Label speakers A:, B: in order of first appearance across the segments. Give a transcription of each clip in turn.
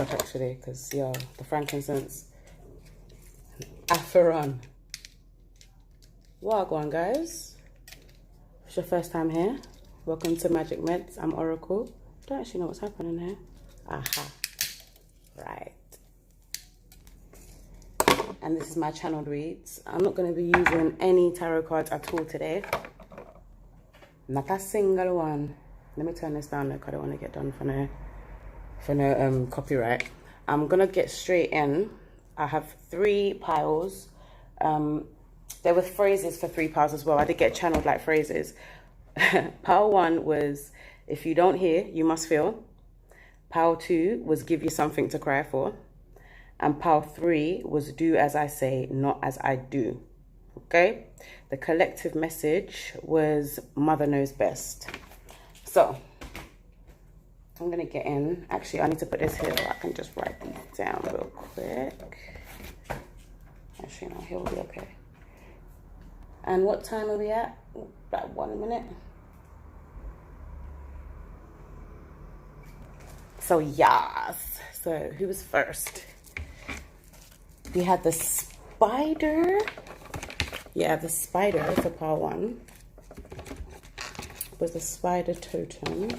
A: up actually, because yeah, the frankincense. Aferon. Wagwan, guys. If it's your first time here, welcome to Magic Meds. I'm Oracle. I don't actually know what's happening here. Aha. Right. And this is my channeled reads. I'm not going to be using any tarot cards at all today. Not a single one. Let me turn this down because I don't want to get done for no copyright. I'm going to get straight in. I have 3 piles. There were phrases for 3 piles as well. I did get channeled like phrases. Pile 1 was, if you don't hear, you must feel. Pile 2 was, give you something to cry for. And pile 3 was, do as I say, not as I do. Okay? The collective message was, mother knows best. So, I'm going to get in. Actually, I need to put this here. I can just write these down real quick. Actually, no, here will be okay. And what time are we at? About 1 minute. So, yes. So, who was first? We had the spider. Yeah, the spider for part 1 was the spider totem.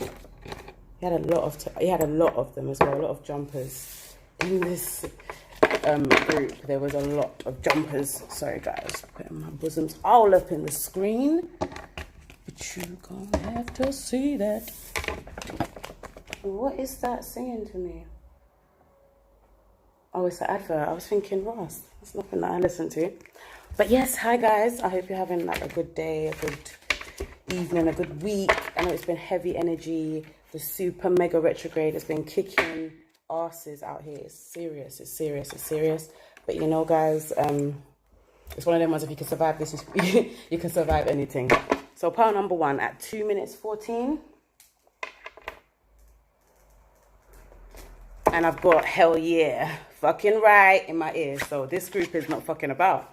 A: He had a lot of them as well, a lot of jumpers in this group. There was a lot of jumpers. Sorry guys, putting my bosoms all up in the screen, but you gonna have to see that. What is that singing to me? Oh, it's an advert. I was thinking, Ross, it's nothing that I listen to. But yes, hi guys. I hope you're having like a good day, a good evening, a good week. I know it's been heavy energy. The super mega retrograde has been kicking asses out here. It's serious, it's serious, it's serious. But you know, guys, it's one of them ones, if you can survive this, you can survive anything. So pile number 1 at 2 minutes 14. And I've got hell yeah, fucking right in my ears. So this group is not fucking about.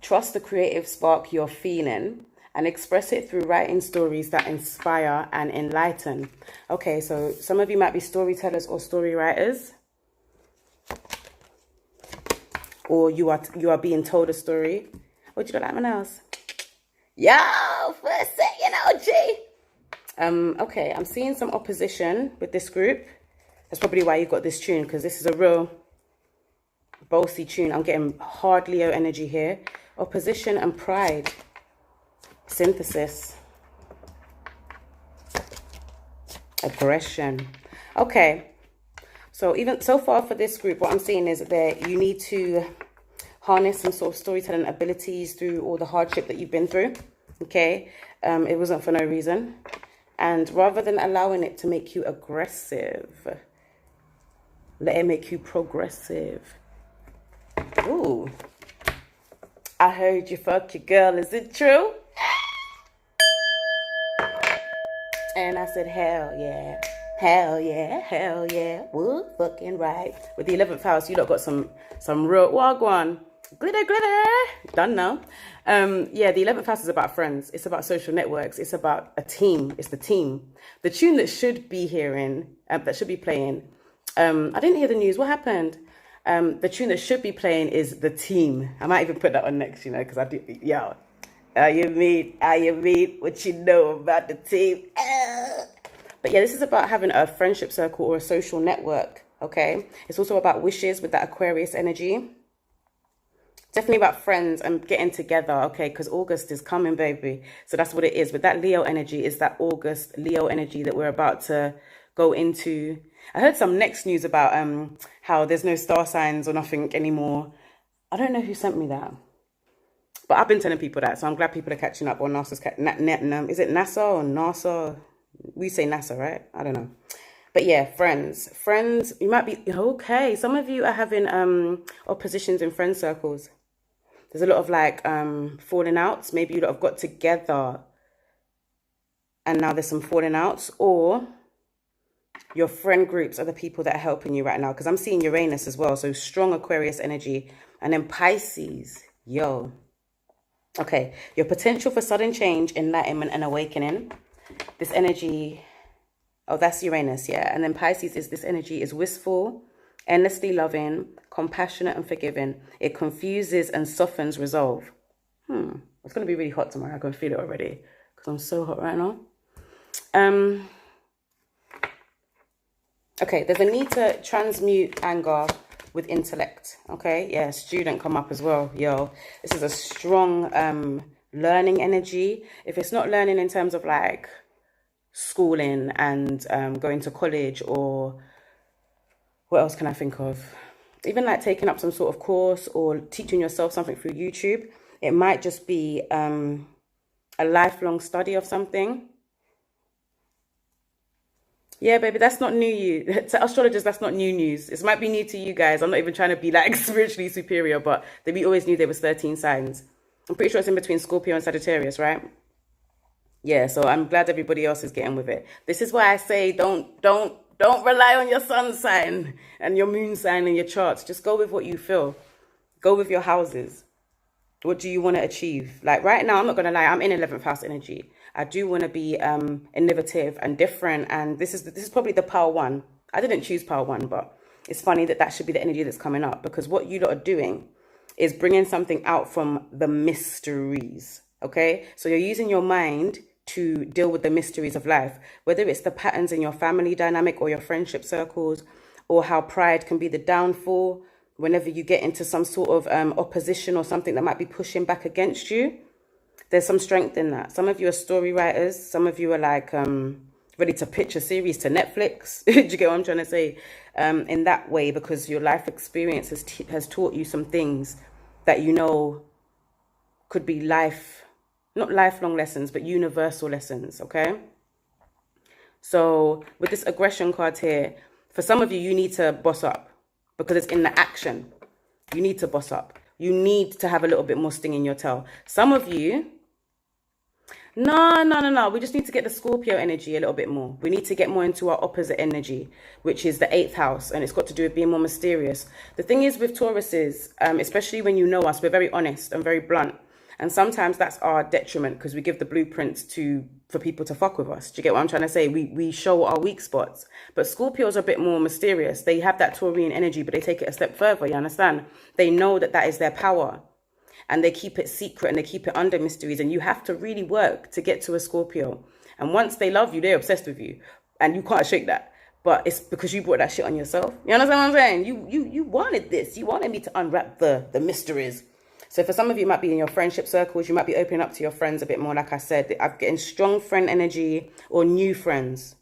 A: Trust the creative spark you're feeling and express it through writing stories that inspire and enlighten. Okay, so some of you might be storytellers or story writers. Or you are being told a story. Would you like my nails? Yo, for a second, OG. Okay, I'm seeing some opposition with this group. That's probably why you got this tune, because this is a real bossy tune. I'm getting hard Leo energy here. Opposition and pride. Synthesis. Aggression. Okay. So even so far for this group, what I'm seeing is that you need to harness some sort of storytelling abilities through all the hardship that you've been through. Okay. It wasn't for no reason. And rather than allowing it to make you aggressive, let it make you progressive. Ooh. I heard you fuck your girl. Is it true? And I said, hell yeah. Hell yeah. Hell yeah. Woo, fucking right. With the 11th house, you lot got some real wagwan. Glitter, glitter. Done now. Yeah, the 11th house is about friends. It's about social networks. It's about a team. It's the team. The tune that should be that should be playing. I didn't hear the news. What happened? The tune that should be playing is The Team. I might even put that on next, you know, because I do. Yo, how you mean what you know about the team. But yeah, this is about having a friendship circle or a social network. Okay, it's also about wishes with that Aquarius energy. Definitely about friends and getting together, okay, because August is coming, baby. So that's what it is. With that Leo energy, is that August Leo energy that we're about to go into. I heard some next news about how there's no star signs or nothing anymore. I don't know who sent me that. But I've been telling people that, so I'm glad people are catching up on NASA's... Is it NASA or NASA? We say NASA, right? I don't know. But yeah, friends, you might be... Okay, some of you are having oppositions in friend circles. There's a lot of like falling outs. Maybe you lot have got together and now there's some falling outs. Or your friend groups are the people that are helping you right now. Because I'm seeing Uranus as well. So strong Aquarius energy. And then Pisces. Yo. Okay. Your potential for sudden change, enlightenment and awakening. This energy... Oh, that's Uranus, yeah. And then Pisces is this energy is wistful, endlessly loving, compassionate and forgiving. It confuses and softens resolve. It's going to be really hot tomorrow. I can feel it already because I'm so hot right now. Okay, there's a need to transmute anger with intellect. Okay, yeah, student come up as well. Yo, this is a strong learning energy. If it's not learning in terms of like schooling and going to college, or what else can I think of? Even like taking up some sort of course or teaching yourself something through YouTube. It might just be a lifelong study of something. Yeah, baby, that's not new. To astrologers, that's not new news. It might be new to you guys. I'm not even trying to be like spiritually superior, but we always knew there was 13 signs. I'm pretty sure it's in between Scorpio and Sagittarius, right? Yeah, so I'm glad everybody else is getting with it. This is why I say don't rely on your sun sign and your moon sign and your charts. Just go with what you feel. Go with your houses. What do you want to achieve? Like right now, I'm not going to lie, I'm in 11th house energy. I do want to be innovative and different. And this is probably the power one. I didn't choose power one, but it's funny that should be the energy that's coming up, because what you lot are doing is bringing something out from the mysteries. Okay, so you're using your mind to deal with the mysteries of life, whether it's the patterns in your family dynamic or your friendship circles, or how pride can be the downfall whenever you get into some sort of opposition or something that might be pushing back against you. There's some strength in that. Some of you are story writers. Some of you are like ready to pitch a series to Netflix. Do you get what I'm trying to say? In that way, because your life experience has taught you some things that you know could be not lifelong lessons, but universal lessons, okay? So with this aggression card here, for some of you, you need to boss up because it's in the action. You need to boss up. You need to have a little bit more sting in your tail. Some of you, no. We just need to get the Scorpio energy a little bit more. We need to get more into our opposite energy, which is the 8th house. And it's got to do with being more mysterious. The thing is with Tauruses, especially when you know us, we're very honest and very blunt. And sometimes that's our detriment because we give the blueprints for people to fuck with us. Do you get what I'm trying to say? We show our weak spots. But Scorpios are a bit more mysterious. They have that Taurian energy, but they take it a step further, you understand? They know that is their power. And they keep it secret and they keep it under mysteries. And you have to really work to get to a Scorpio. And once they love you, they're obsessed with you. And you can't shake that. But it's because you brought that shit on yourself. You understand what I'm saying? You wanted this. You wanted me to unwrap the mysteries. So for some of you, it might be in your friendship circles. You might be opening up to your friends a bit more. Like I said, I'm getting strong friend energy or new friends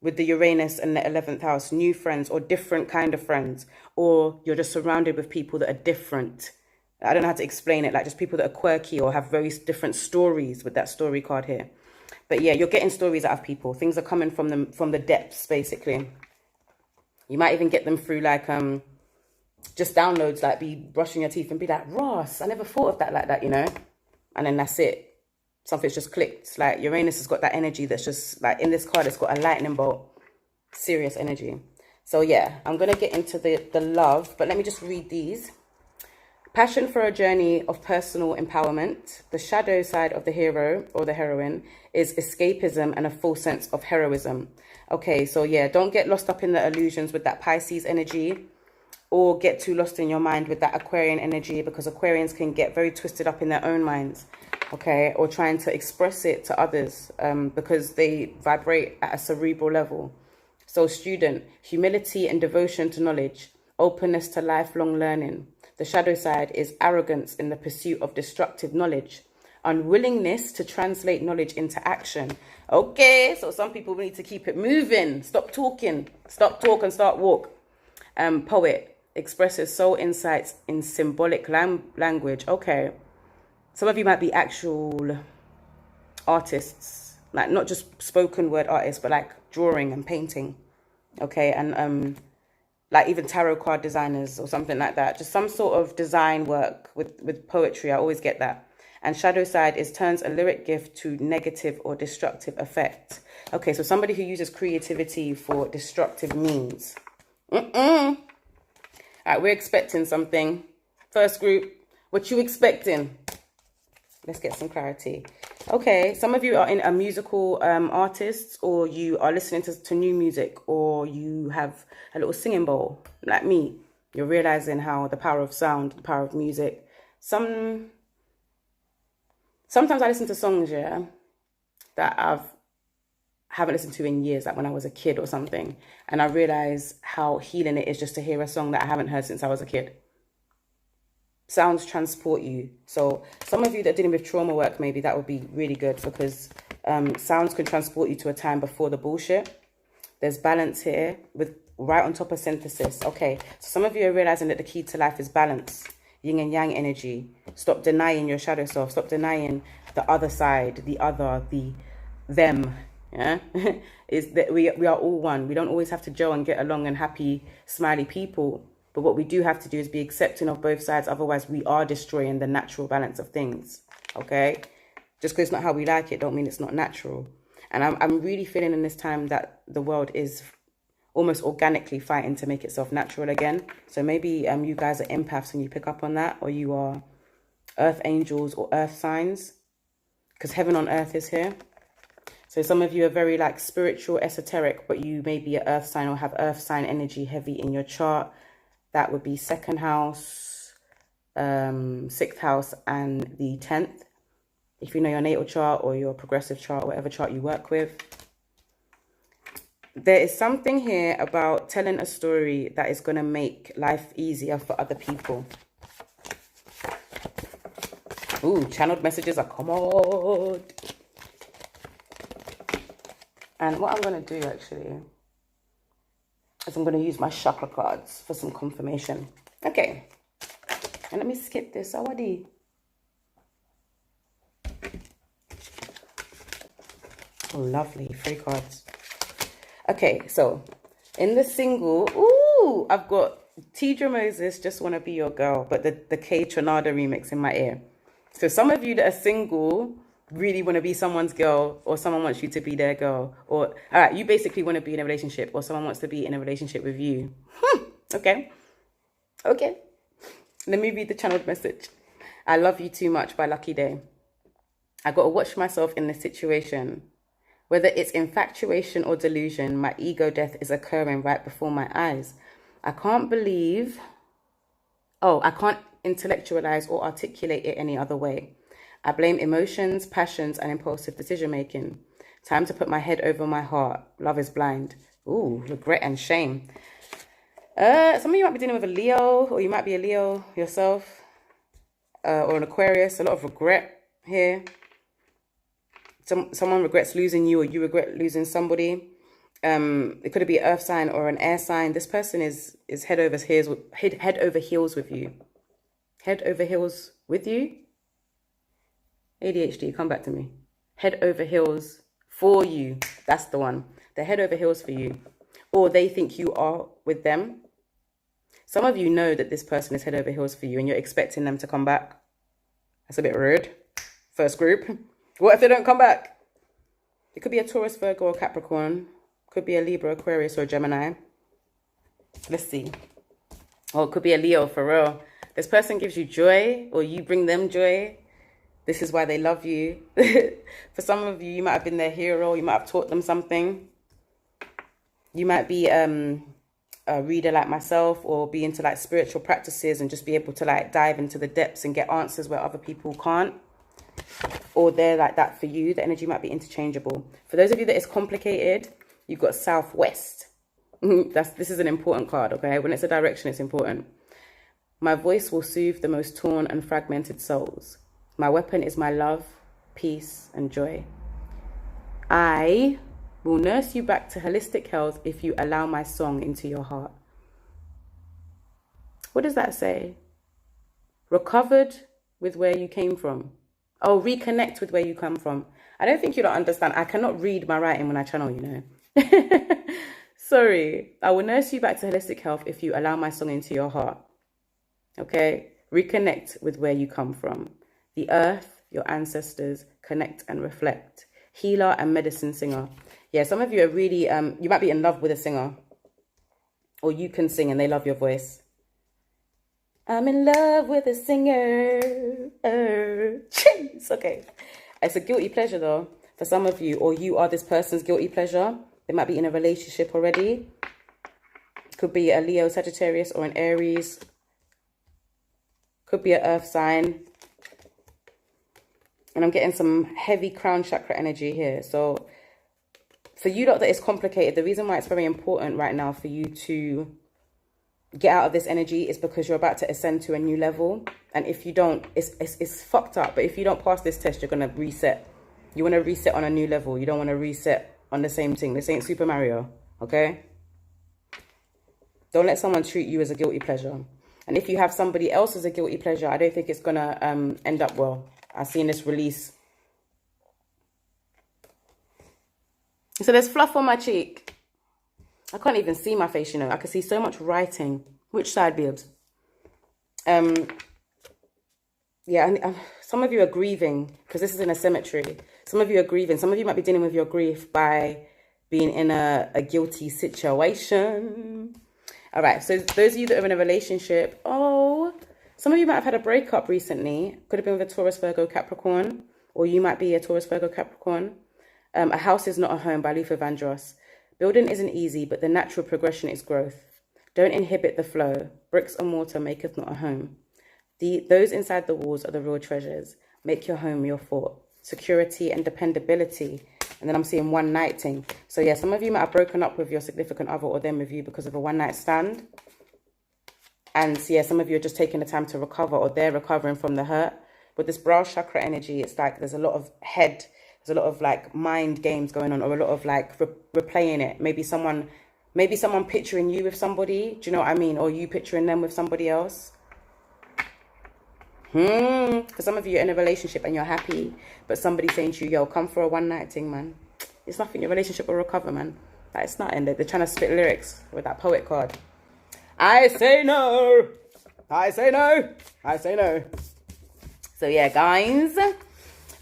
A: with the Uranus and the 11th house. New friends or different kind of friends. Or you're just surrounded with people that are different. I don't know how to explain it. Like just people that are quirky or have very different stories with that story card here. But yeah, you're getting stories out of people. Things are coming from the depths, basically. You might even get them through like... just downloads, like be brushing your teeth and be like, Ross, I never thought of that like that, you know? And then that's it. Something's just clicked. Like Uranus has got that energy that's just like in this card, it's got a lightning bolt. Serious energy. So yeah, I'm going to get into the love, but let me just read these. Passion for a journey of personal empowerment. The shadow side of the hero or the heroine is escapism and a false sense of heroism. Okay, so yeah, don't get lost up in the illusions with that Pisces energy. Or get too lost in your mind with that Aquarian energy, because Aquarians can get very twisted up in their own minds, okay? Or trying to express it to others because they vibrate at a cerebral level. So student, humility and devotion to knowledge, openness to lifelong learning. The shadow side is arrogance in the pursuit of destructive knowledge, unwillingness to translate knowledge into action. Okay, so some people need to keep it moving. Stop talking. Stop talk and start walk. Poet expresses soul insights in symbolic language. Okay. Some of you might be actual artists, like not just spoken word artists, but like drawing and painting. Okay. And like even tarot card designers or something like that. Just some sort of design work with poetry. I always get that. And shadow side turns a lyric gift to negative or destructive effect. Okay. So somebody who uses creativity for destructive means. All right, we're expecting something. First group, what you expecting? Let's get some clarity. Okay, some of you are in a musical artists, or you are listening to new music, or you have a little singing bowl, like me. You're realizing how the power of sound, the power of music. Sometimes I listen to songs, yeah, that haven't listened to in years, like when I was a kid or something, and I realize how healing it is just to hear a song that I haven't heard since I was a kid. Sounds transport you. So some of you that are dealing with trauma work, maybe that would be really good, because sounds can transport you to a time before the bullshit. There's balance here with right on top of synthesis. Okay, so some of you are realizing that the key to life is balance, yin and yang energy. Stop denying your shadow self. Stop denying the other side, the other, the them. Yeah, is that we are all one. We don't always have to gel and get along and happy, smiley people. But what we do have to do is be accepting of both sides. Otherwise, we are destroying the natural balance of things. Okay, just because it's not how we like it, don't mean it's not natural. And I'm really feeling in this time that the world is almost organically fighting to make itself natural again. So maybe you guys are empaths and you pick up on that, or you are earth angels or earth signs, because heaven on earth is here. So some of you are very like spiritual, esoteric, but you may be an earth sign or have earth sign energy heavy in your chart. That would be 2nd house, 6th house, and the 10th. If you know your natal chart or your progressive chart, whatever chart you work with. There is something here about telling a story that is going to make life easier for other people. Ooh, channeled messages are common. And what I'm going to do actually is I'm going to use my chakra cards for some confirmation. Okay. And let me skip this. Awadi. Oh, lovely. 3 cards. Okay, so in the single, ooh, I've got Tidra Moses, Just Wanna Be Your Girl, but the K Tronada remix in my ear. So some of you that are single really want to be someone's girl, or someone wants you to be their girl, or all right, you basically want to be in a relationship, or someone wants to be in a relationship with you. Okay. Let me read the channeled message. I love you too much by Lucky Day. I got to watch myself in this situation. Whether it's infatuation or delusion, my ego death is occurring right before my eyes. I can't intellectualize or articulate it any other way. I blame emotions, passions, and impulsive decision-making. Time to put my head over my heart. Love is blind. Ooh, regret and shame. Some of you might be dealing with a Leo, or you might be a Leo yourself, or an Aquarius. A lot of regret here. Someone regrets losing you, or you regret losing somebody. It could be an earth sign or an air sign. This person is head over heels with you. Head over heels with you. ADHD, come back to me. Head over heels for you. That's the one. They're head over heels for you. Or they think you are with them. Some of you know that this person is head over heels for you and you're expecting them to come back. That's a bit rude. First group. What if they don't come back? It could be a Taurus, Virgo, or Capricorn. Could be a Libra, Aquarius, or Gemini. Let's see. Or it could be a Leo, for real. This person gives you joy, or you bring them joy. This is why they love you. For some of you, you might have been their hero. You might have taught them something. You might be a reader like myself, or be into like spiritual practices and just be able to like dive into the depths and get answers where other people can't. Or they're like that for you. The energy might be interchangeable. For those of you that it's complicated, you've got Southwest. This is an important card, okay? When it's a direction, it's important. My voice will soothe the most torn and fragmented souls. My weapon is my love, peace, and joy. I will nurse you back to holistic health if you allow my song into your heart. What does that say? Recovered with where you came from. Oh, reconnect with where you come from. I don't think you don't understand. I cannot read my writing when I channel, you know. Sorry. I will nurse you back to holistic health if you allow my song into your heart. Okay? Reconnect with where you come from. The earth, your ancestors, connect and reflect. Healer and medicine singer. Yeah, some of you are really, you might be in love with a singer. Or you can sing and they love your voice. I'm in love with a singer. Jeez. Okay. It's a guilty pleasure though for some of you, or you are this person's guilty pleasure. They might be in a relationship already. Could be a Leo, Sagittarius, or an Aries. Could be an earth sign. And I'm getting some heavy crown chakra energy here. So for you lot that is complicated, the reason why it's very important right now for you to get out of this energy is because you're about to ascend to a new level. And if you don't, it's fucked up. But if you don't pass this test, you're going to reset. You want to reset on a new level. You don't want to reset on the same thing. This ain't Super Mario, okay? Don't let someone treat you as a guilty pleasure. And if you have somebody else as a guilty pleasure, I don't think it's going to end up well. I've seen this release. So there's fluff on my cheek. I can't even see my face, you know. I can see so much writing. Which side, babes? Yeah, and some of you are grieving because this is in a cemetery. Some of you are grieving. Some of you might be dealing with your grief by being in a guilty situation. All right, so those of you that are in a relationship, some of you might have had a breakup recently. Could have been with a Taurus, Virgo, Capricorn, or you might be a Taurus, Virgo, Capricorn. A house is not a home by Luther Vandross. Building isn't easy, but the natural progression is growth. Don't inhibit the flow. Bricks and mortar maketh not a home. Those inside the walls are the real treasures. Make your home your fort. Security and dependability. And then I'm seeing one night thing. So yeah, some of you might have broken up with your significant other or them with you because of a one night stand. And yeah, some of you are just taking the time to recover, or they're recovering from the hurt. With this brow chakra energy, it's like there's a lot of there's a lot of like mind games going on, or a lot of like replaying it. Maybe someone picturing you with somebody. Do you know what I mean? Or you picturing them with somebody else. For some of you, you're in a relationship and you're happy, but somebody's saying to you, yo, come for a one night thing, man. It's nothing. Your relationship will recover, man. Like, it's not. And they're trying to spit lyrics with that poet card. I say no. I say no. I say no. So yeah, guys,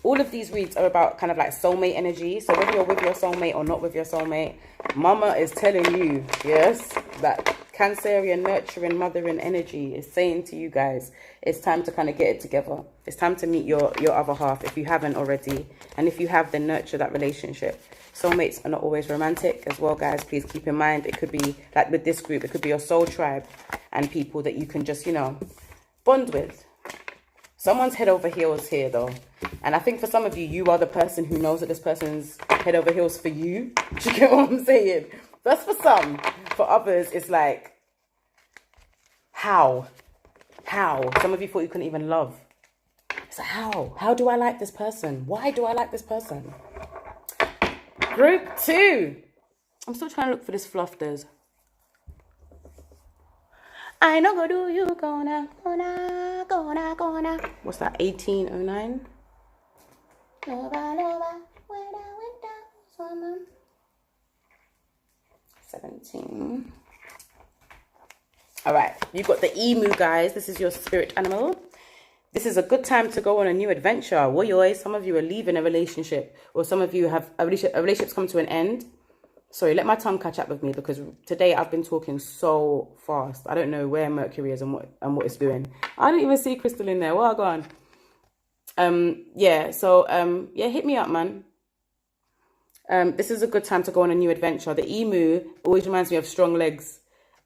A: all of these reads are about kind of like soulmate energy. So whether you're with your soulmate or not with your soulmate, Mama is telling you, yes, that Cancerian, nurturing, mothering energy is saying to you guys, it's time to kind of get it together. It's time to meet your other half if you haven't already. And if you have, then nurture that relationship. Soulmates are not always romantic as well, guys. Please keep in mind, it could be like with this group, it could be your soul tribe and people that you can just, you know, bond with. Someone's head over heels here, though. And I think for some of you, you are the person who knows that this person's head over heels for you. Do you get what I'm saying? That's for some. For others, it's like, how? Some of you thought you couldn't even love. It's like, how? How do I like this person? Why do I like this person? Group 2. I'm still trying to look for this fluff, there's. I know go do you gonna. What's that? 1809? 17. All right, you got the emu, guys. This is your spirit animal. This is a good time to go on a new adventure. Woyoy, some of you are leaving a relationship, or some of you have a relationship's come to an end. Sorry, let my tongue catch up with me because today I've been talking so fast. I don't know where Mercury is and what it's doing. I don't even see Crystal in there. Well gone. Yeah, hit me up, man. This is a good time to go on a new adventure. The emu always reminds me of strong legs,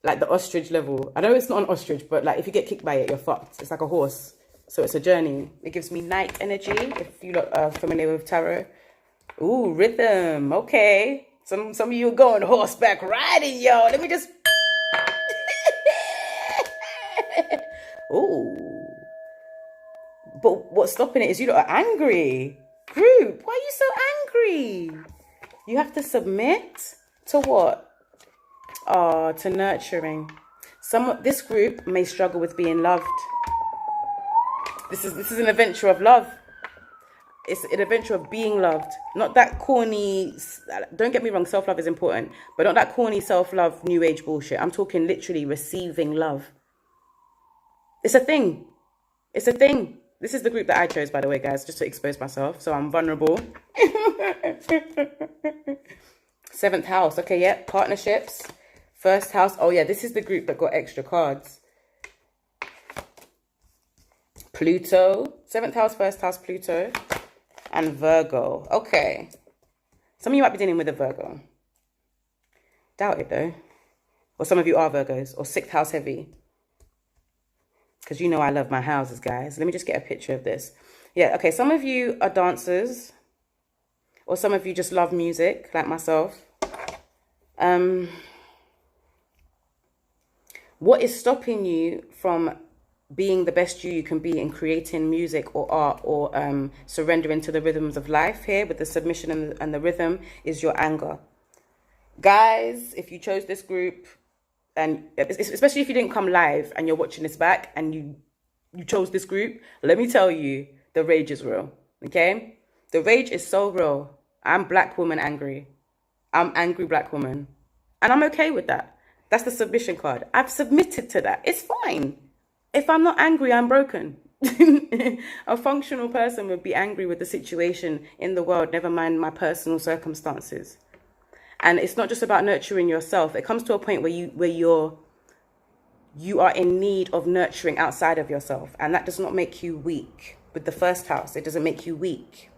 A: like the ostrich level. I know it's not an ostrich, but like if you get kicked by it, you're fucked. It's like a horse. So it's a journey. It gives me night energy, if you lot are familiar with tarot. Ooh, rhythm. Okay. Some of you are going horseback riding, yo. Let me just... Ooh. But what's stopping it is you lot are angry. Group, why are you so angry? You have to submit to what? Oh, to nurturing. This group may struggle with being loved. This is an adventure of love. It's an adventure of being loved. Not that corny, don't get me wrong, self-love is important, but not that corny self-love, new age bullshit. I'm talking literally receiving love. It's a thing. It's a thing. This is the group that I chose, by the way, guys, just to expose myself. So I'm vulnerable. 7th house. Okay, yeah, partnerships. 1st house. Oh, yeah, this is the group that got extra cards. Pluto. 7th house, 1st house, Pluto. and Virgo. Okay. Some of you might be dealing with a Virgo. Doubt it though. Or some of you are Virgos or 6th house heavy. Because you know I love my houses, guys. Let me just get a picture of this. Yeah, okay. Some of you are dancers. Or some of you just love music, like myself. What is stopping you from being the best you can be in creating music or art or surrendering to the rhythms of life here with the submission and the rhythm is your anger. Guys, if you chose this group, and especially if you didn't come live and you're watching this back and you chose this group, let me tell you, the rage is real, okay? The rage is so real. I'm black woman angry. I'm angry black woman. And I'm okay with that. That's the submission card. I've submitted to that. It's fine. If I'm not angry, I'm broken. A functional person would be angry with the situation in the world, never mind my personal circumstances. And it's not just about nurturing yourself. It comes to a point where you are in need of nurturing outside of yourself. And that does not make you weak. With the 1st house, it doesn't make you weak.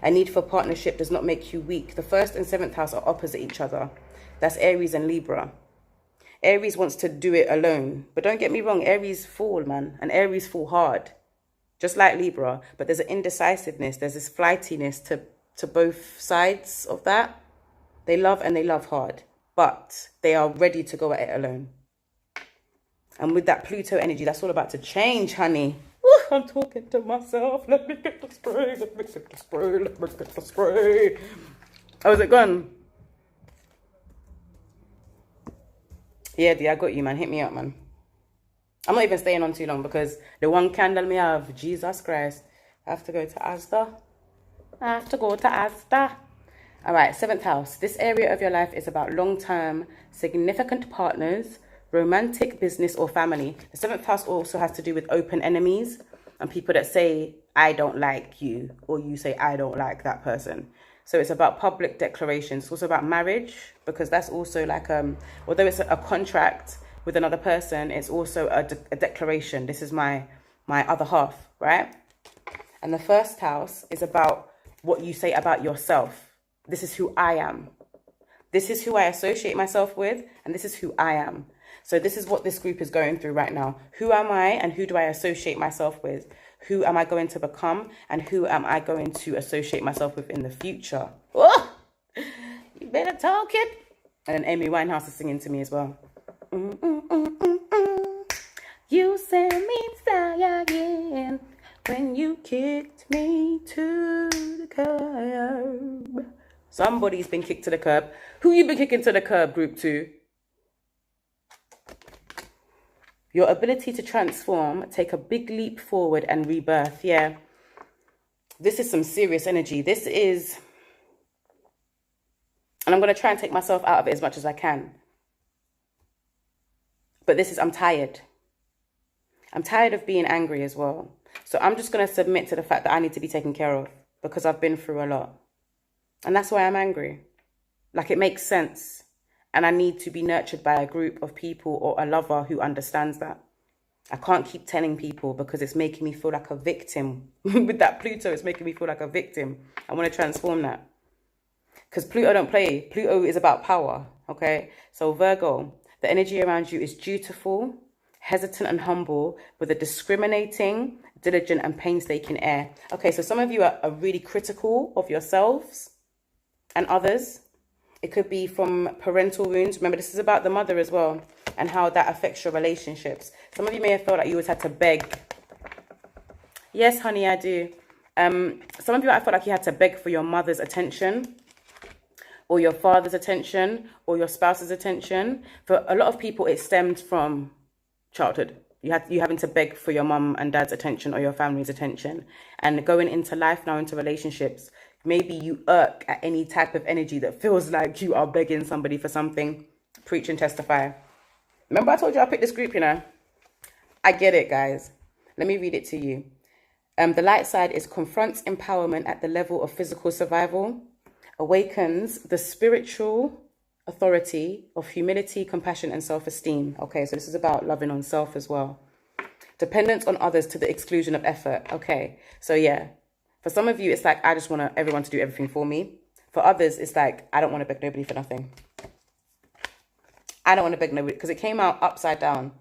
A: A need for partnership does not make you weak. The 1st and 7th house are opposite each other. That's Aries and Libra. Aries wants to do it alone. But don't get me wrong, Aries fall, man. And Aries fall hard. Just like Libra. But there's an indecisiveness. There's this flightiness to both sides of that. They love and they love hard. But they are ready to go at it alone. And with that Pluto energy, that's all about to change, honey. I'm talking to myself. Let me get the spray. Let me get the spray. Let me get the spray. Oh, is it gone? Yeah, D, I got you, man. Hit me up, man. I'm not even staying on too long because the one candle me have, Jesus Christ. I have to go to Asda. All right, 7th house. This area of your life is about long-term, significant partners, romantic, business, or family. The 7th house also has to do with open enemies and people that say, I don't like you, or you say, I don't like that person. So it's about public declarations. It's also about marriage, because that's also like, although it's a contract with another person, it's also a declaration. This is my other half, right? And the 1st house is about what you say about yourself. This is who I am. This is who I associate myself with, and this is who I am. So this is what this group is going through right now. Who am I and who do I associate myself with? Who am I going to become and who am I going to associate myself with in the future? Oh, you better talk it. And then Amy Winehouse is singing to me as well. You sent me flying when you kicked me to the curb. Somebody's been kicked to the curb. Who you been kicking to the curb, group 2? Your ability to transform, take a big leap forward and rebirth. Yeah. This is some serious energy. This is, and I'm going to try and take myself out of it as much as I can. But this is, I'm tired. I'm tired of being angry as well. So I'm just going to submit to the fact that I need to be taken care of because I've been through a lot. And that's why I'm angry. Like, it makes sense. And I need to be nurtured by a group of people or a lover who understands that. I can't keep telling people because it's making me feel like a victim. With that Pluto, it's making me feel like a victim. I want to transform that. Because Pluto don't play. Pluto is about power, okay? So Virgo, the energy around you is dutiful, hesitant and humble, with a discriminating, diligent and painstaking air. Okay, so some of you are really critical of yourselves and others. It could be from parental wounds. Remember, this is about the mother as well and how that affects your relationships. Some of you may have felt like you always had to beg. Yes, honey, I do. Some of you might feel like you had to beg for your mother's attention or your father's attention or your spouse's attention. For a lot of people, it stemmed from childhood. You having to beg for your mum and dad's attention or your family's attention. And going into life now, into relationships, maybe you irk at any type of energy that feels like you are begging somebody for something. Preach and testify. Remember I told you I picked this group, you know? I get it, guys. Let me read it to you. The light side is confronts empowerment at the level of physical survival, awakens the spiritual authority of humility, compassion, and self-esteem. Okay, so this is about loving on self as well. Dependence on others to the exclusion of effort. Okay, so yeah. For some of you, it's like, I just want everyone to do everything for me. For others, it's like, I don't want to beg nobody for nothing. I don't want to beg nobody, because it came out upside down.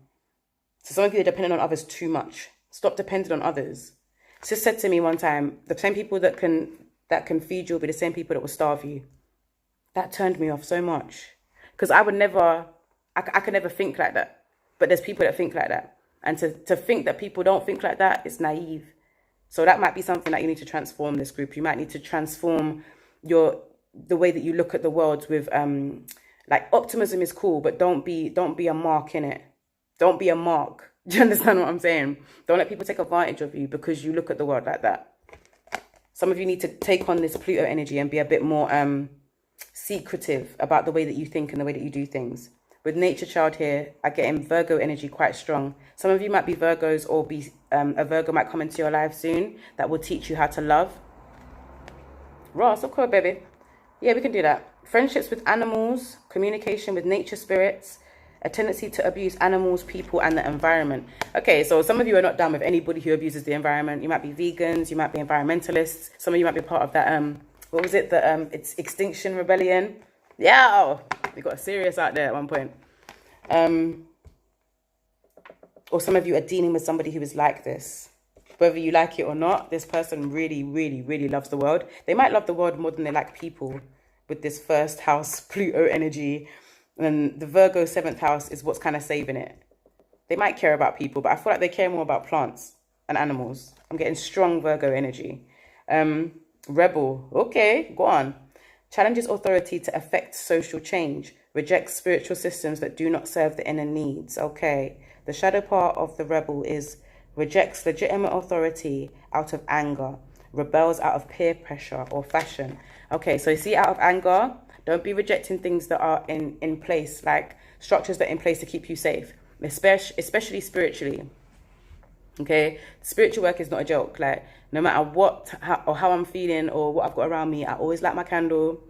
A: So some of you are dependent on others too much. Stop depending on others. Sis said to me one time, the same people that can feed you will be the same people that will starve you. That turned me off so much. Because I could never think like that. But there's people that think like that. And to think that people don't think like that is naive. So that might be something that you need to transform this group. You might need to transform the way that you look at the world with like optimism is cool, but don't be a mark in it. Don't be a mark. Do you understand what I'm saying? Don't let people take advantage of you because you look at the world like that. Some of you need to take on this Pluto energy and be a bit more secretive about the way that you think and the way that you do things. With Nature Child here, I get in Virgo energy quite strong. Some of you might be Virgos, or be a Virgo might come into your life soon that will teach you how to love. Ross, of course, baby. Yeah, we can do that. Friendships with animals, communication with nature spirits, a tendency to abuse animals, people, and the environment. Okay, so some of you are not down with anybody who abuses the environment. You might be vegans, you might be environmentalists. Some of you might be part of that, what was it? It's Extinction Rebellion. Yeah, we got serious out there at one point. Or some of you are dealing with somebody who is like this. Whether you like it or not, this person really, really, really loves the world. They might love the world more than they like people with this first house Pluto energy. And the Virgo 7th house is what's kind of saving it. They might care about people, but I feel like they care more about plants and animals. I'm getting strong Virgo energy. Rebel. Okay, go on. Challenges authority to affect social change. Rejects spiritual systems that do not serve the inner needs. Okay. The shadow part of the rebel is rejects legitimate authority out of anger. Rebels out of peer pressure or fashion. Okay, so you see, out of anger, don't be rejecting things that are in place, like structures that are in place to keep you safe, especially spiritually. Okay, spiritual work is not a joke. Like, no matter what or how I'm feeling or what I've got around me, I always light my candle.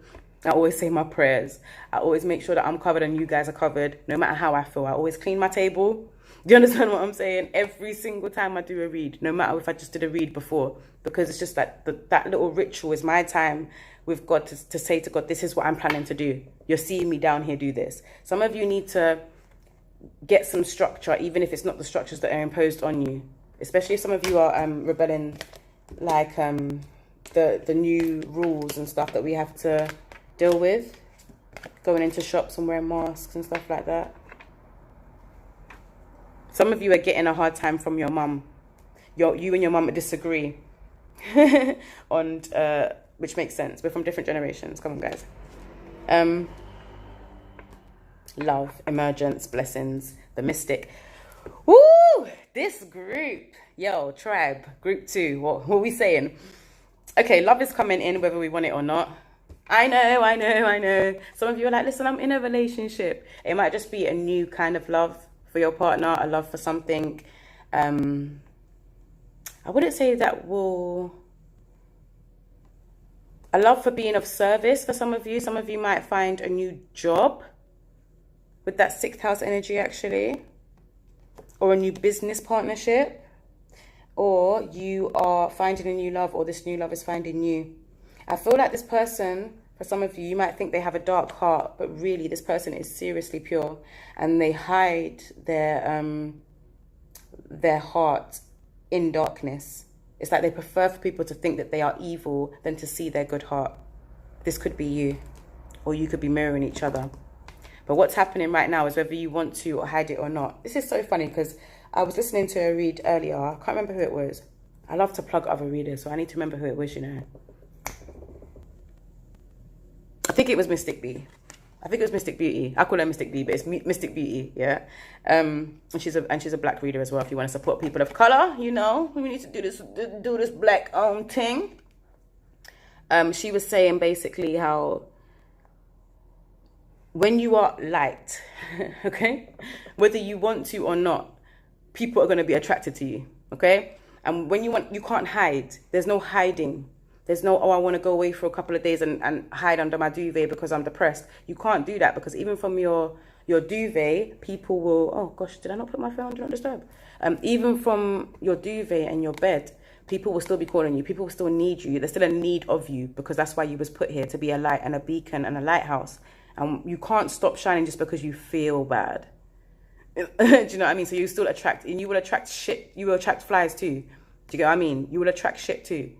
A: I always say my prayers. I always make sure that I'm covered and you guys are covered. No matter how I feel, I always clean my table. Do you understand what I'm saying? Every single time I do a read, no matter if I just did a read before, because it's just like that little ritual is my time with God to say to God, this is what I'm planning to do. You're seeing me down here do this. Some of you need to get some structure, even if it's not the structures that are imposed on you. Especially if some of you are rebelling, like the new rules and stuff that we have to deal with. Going into shops and wearing masks and stuff like that. Some of you are getting a hard time from your mum. You and your mum disagree. on which makes sense. We're from different generations. Come on, guys. Love, emergence, blessings, the mystic. Woo! This group. Yo, tribe. Group 2. What are we saying? Okay, love is coming in whether we want it or not. I know. Some of you are like, listen, I'm in a relationship. It might just be a new kind of love for your partner, a love for something. I wouldn't say that will... A love for being of service for some of you. Some of you might find a new job with that 6th house energy, actually. Or a new business partnership. Or you are finding a new love, or this new love is finding you. I feel like this person, for some of you, you might think they have a dark heart, but really this person is seriously pure, and they hide their heart in darkness. It's like they prefer for people to think that they are evil than to see their good heart. This could be you, or you could be mirroring each other. But what's happening right now is whether you want to or hide it or not. This is so funny because I was listening to a read earlier. I can't remember who it was. I love to plug other readers, so I need to remember who it was, you know. I think it was Mystic B. I think it was Mystic Beauty. I call her Mystic B, but it's Mystic Beauty, yeah. And she's a black reader as well. If you want to support people of color, you know, we need to do this black thing. She was saying basically how when you are liked, okay, whether you want to or not, people are going to be attracted to you, okay. And when you can't hide. There's no hiding. There's no, oh, I want to go away for a couple of days and hide under my duvet because I'm depressed. You can't do that, because even from your your duvet, people will, oh gosh, did I not put my phone on Do Not Disturb? Even from your duvet and your bed, people will still be calling you. People will still need you. There's still a need of you, because that's why you was put here, to be a light and a beacon and a lighthouse. And you can't stop shining just because you feel bad. Do you know what I mean? So you still attract, and you will attract shit. You will attract flies too. Do you get what I mean? You will attract shit too.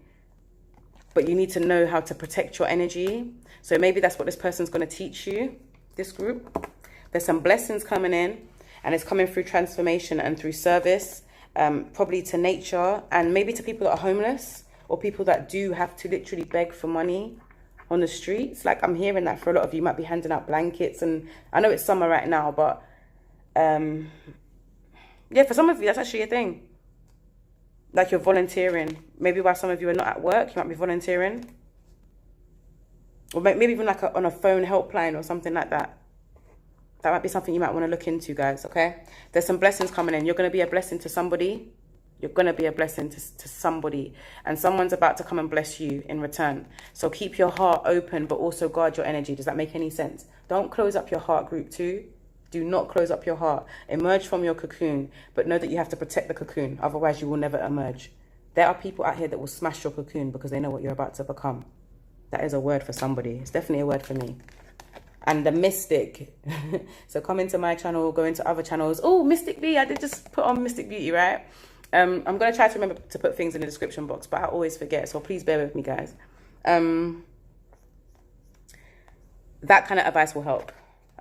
A: But you need to know how to protect your energy. So maybe that's what this person's going to teach you, this group. There's some blessings coming in, and it's coming through transformation and through service, probably to nature, and maybe to people that are homeless, or people that do have to literally beg for money on the streets. Like, I'm hearing that for a lot of you. You might be handing out blankets, and I know it's summer right now, but yeah, for some of you, that's actually a thing. Like, you're volunteering. Maybe while some of you are not at work, you might be volunteering. Or maybe even like on a phone helpline or something like that. That might be something you might want to look into, guys, okay? There's some blessings coming in. You're going to be a blessing to somebody. You're going to be a blessing to somebody. And someone's about to come and bless you in return. So keep your heart open, but also guard your energy. Does that make any sense? Don't close up your heart, group 2. Do not close up your heart. Emerge from your cocoon, but know that you have to protect the cocoon. Otherwise, you will never emerge. There are people out here that will smash your cocoon because they know what you're about to become. That is a word for somebody. It's definitely a word for me. And the mystic. So come into my channel, go into other channels. Oh, Mystic B. I did just put on Mystic Beauty, right? I'm going to try to remember to put things in the description box, but I always forget. So please bear with me, guys. That kind of advice will help.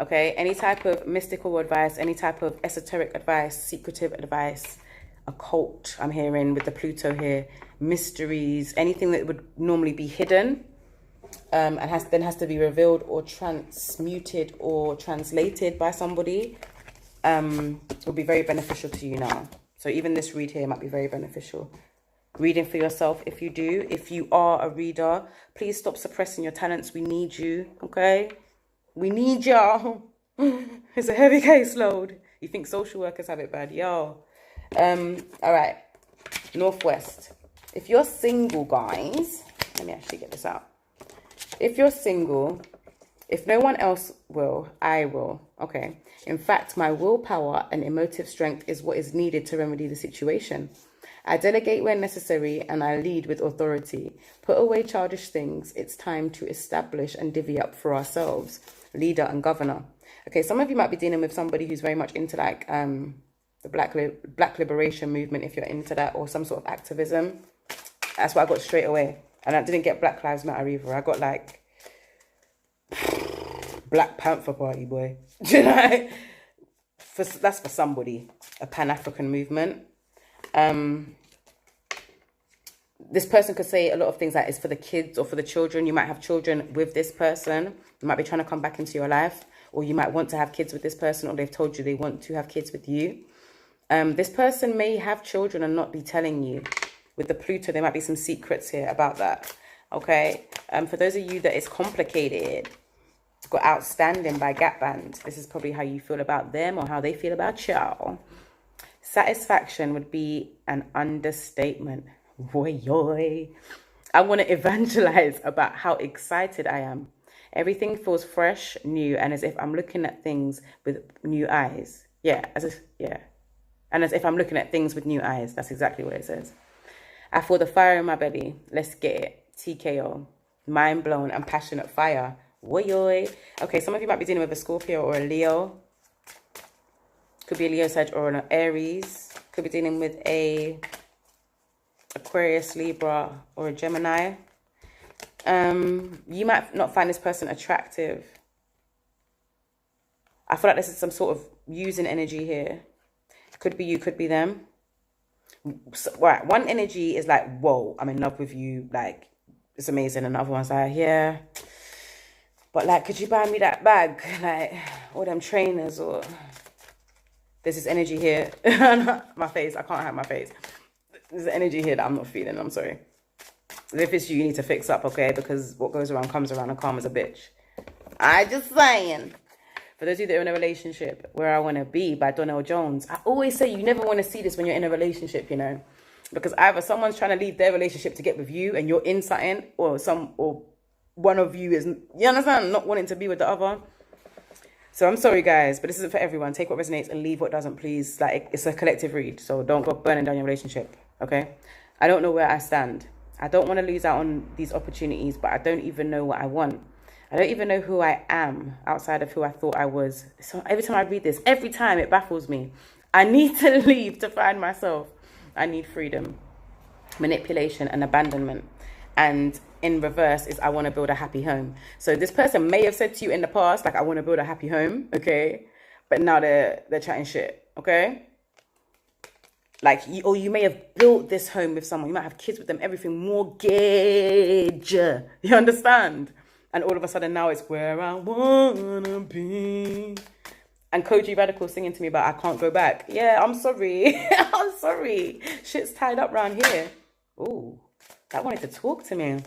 A: Okay, any type of mystical advice, any type of esoteric advice, secretive advice, occult, I'm hearing with the Pluto here, mysteries, anything that would normally be hidden and has to be revealed or transmuted or translated by somebody, will be very beneficial to you now. So even this read here might be very beneficial. Reading for yourself if you do. If you are a reader, please stop suppressing your talents. We need you, okay? We need y'all. It's a heavy caseload. You think social workers have it bad? Yo. All right. Northwest. If you're single, guys, let me actually get this out. If you're single, if no one else will, I will. Okay. In fact, my willpower and emotive strength is what is needed to remedy the situation. I delegate when necessary and I lead with authority. Put away childish things. It's time to establish and divvy up for ourselves. Leader and governor. Okay, some of you might be dealing with somebody who's very much into like the black liberation movement, if you're into that, or some sort of activism. That's what I got straight away. And I didn't get Black Lives Matter either. I got like Black Panther Party, boy. Do you know? That's for somebody. A Pan-African movement. This person could say a lot of things that is for the kids or for the children. You might have children with this person. You might be trying to come back into your life, or you might want to have kids with this person, or they've told you they want to have kids with you. This person may have children and not be telling you. With the Pluto, there might be some secrets here about that. Okay. For those of you that it's complicated, it's got Outstanding by Gap Band. This is probably how you feel about them or how they feel about y'all. Satisfaction would be an understatement. Boy. I want to evangelize about how excited I am. Everything feels fresh, new, and as if I'm looking at things with new eyes. Yeah, and as if I'm looking at things with new eyes. That's exactly what it says. I feel the fire in my belly. Let's get it. TKO. Mind blown and passionate fire. Woyoy. Okay, some of you might be dealing with a Scorpio or a Leo. Could be a Leo, Sag, or an Aries. Could be dealing with a Aquarius, Libra, or a Gemini. You might not find this person attractive. I feel like this is some sort of using energy here. Could be you, could be them. So, right, one energy is like, whoa, I'm in love with you. Like, it's amazing. And the other one's like, yeah. But like, could you buy me that bag? Like, all them trainers or... There's this energy here. My face, I can't have my face. There's an energy here that I'm not feeling. I'm sorry. If it's you, you need to fix up, okay? Because what goes around comes around, and karma's a bitch. I just saying. For those of you that are in a relationship, Where I Want to Be by Donnell Jones. I always say you never want to see this when you're in a relationship, you know. Because either someone's trying to leave their relationship to get with you and you're in something, or one of you is, you understand, not wanting to be with the other. So I'm sorry, guys, but this isn't for everyone. Take what resonates and leave what doesn't, please. Like, it's a collective read, so don't go burning down your relationship, okay? I don't know where I stand. I don't want to lose out on these opportunities, but I don't even know what I want. I don't even know who I am outside of who I thought I was. So every time I read this, every time it baffles me. I need to leave to find myself. I need freedom, manipulation, and abandonment. And in reverse is I want to build a happy home. So this person may have said to you in the past, like, I want to build a happy home, okay? But now they're chatting shit, okay? Like, or you may have built this home with someone. You might have kids with them, everything, mortgage. You understand? And all of a sudden now it's where I want to be. And Koji Radical singing to me about I can't go back. Yeah, I'm sorry. I'm sorry. Shit's tied up round here. Ooh. That wanted to talk to me.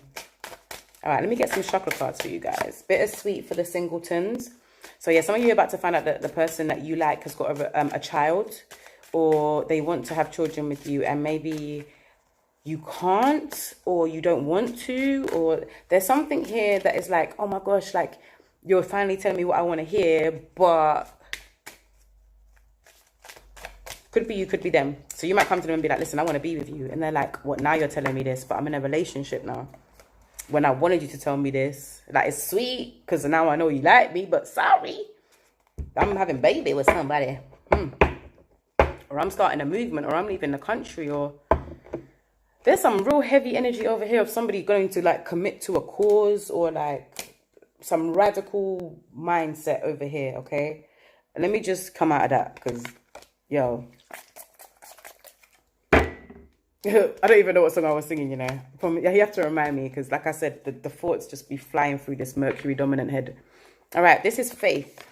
A: All right, let me get some chakra cards for you guys. Bittersweet for the singletons. So yeah, some of you are about to find out that the person that you like has got a child, or they want to have children with you, and maybe you can't, or you don't want to, or there's something here that is like, oh my gosh, like you're finally telling me what I want to hear, but could be you, could be them. So you might come to them and be like, listen, I want to be with you. And they're like, what, now you're telling me this, but I'm in a relationship now. When I wanted you to tell me this, like, it's sweet, because now I know you like me, but sorry, I'm having baby with somebody. Or I'm starting a movement, or I'm leaving the country, or there's some real heavy energy over here of somebody going to, like, commit to a cause, or, like, some radical mindset over here, okay? And let me just come out of that, because, yo, I don't even know what song I was singing, you know. You have to remind me, because like I said, the thoughts just be flying through this Mercury dominant head. All right, this is faith.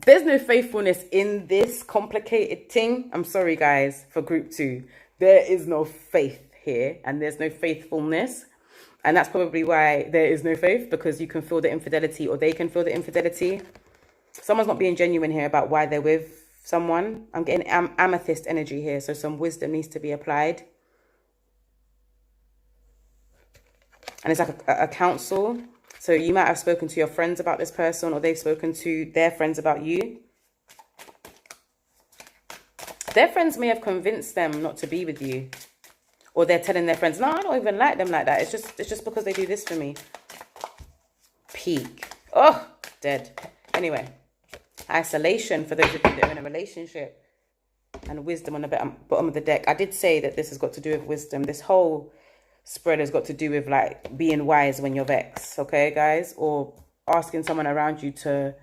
A: There's no faithfulness in this complicated thing. I'm sorry, guys, for group 2. There is no faith here, and there's no faithfulness. And that's probably why there is no faith, because you can feel the infidelity, or they can feel the infidelity. Someone's not being genuine here about why they're with someone. I'm getting amethyst energy here, so some wisdom needs to be applied. And it's like a counsel. So you might have spoken to your friends about this person, or they've spoken to their friends about you. Their friends may have convinced them not to be with you, or they're telling their friends, no, I don't even like them like that. It's just because they do this for me. Peak. Oh, dead. Anyway. Isolation for those of you that are in a relationship, and wisdom on the bottom of the deck. I did say that this has got to do with wisdom. This whole spread has got to do with, like, being wise when you're vexed, okay, guys? Or asking someone around you to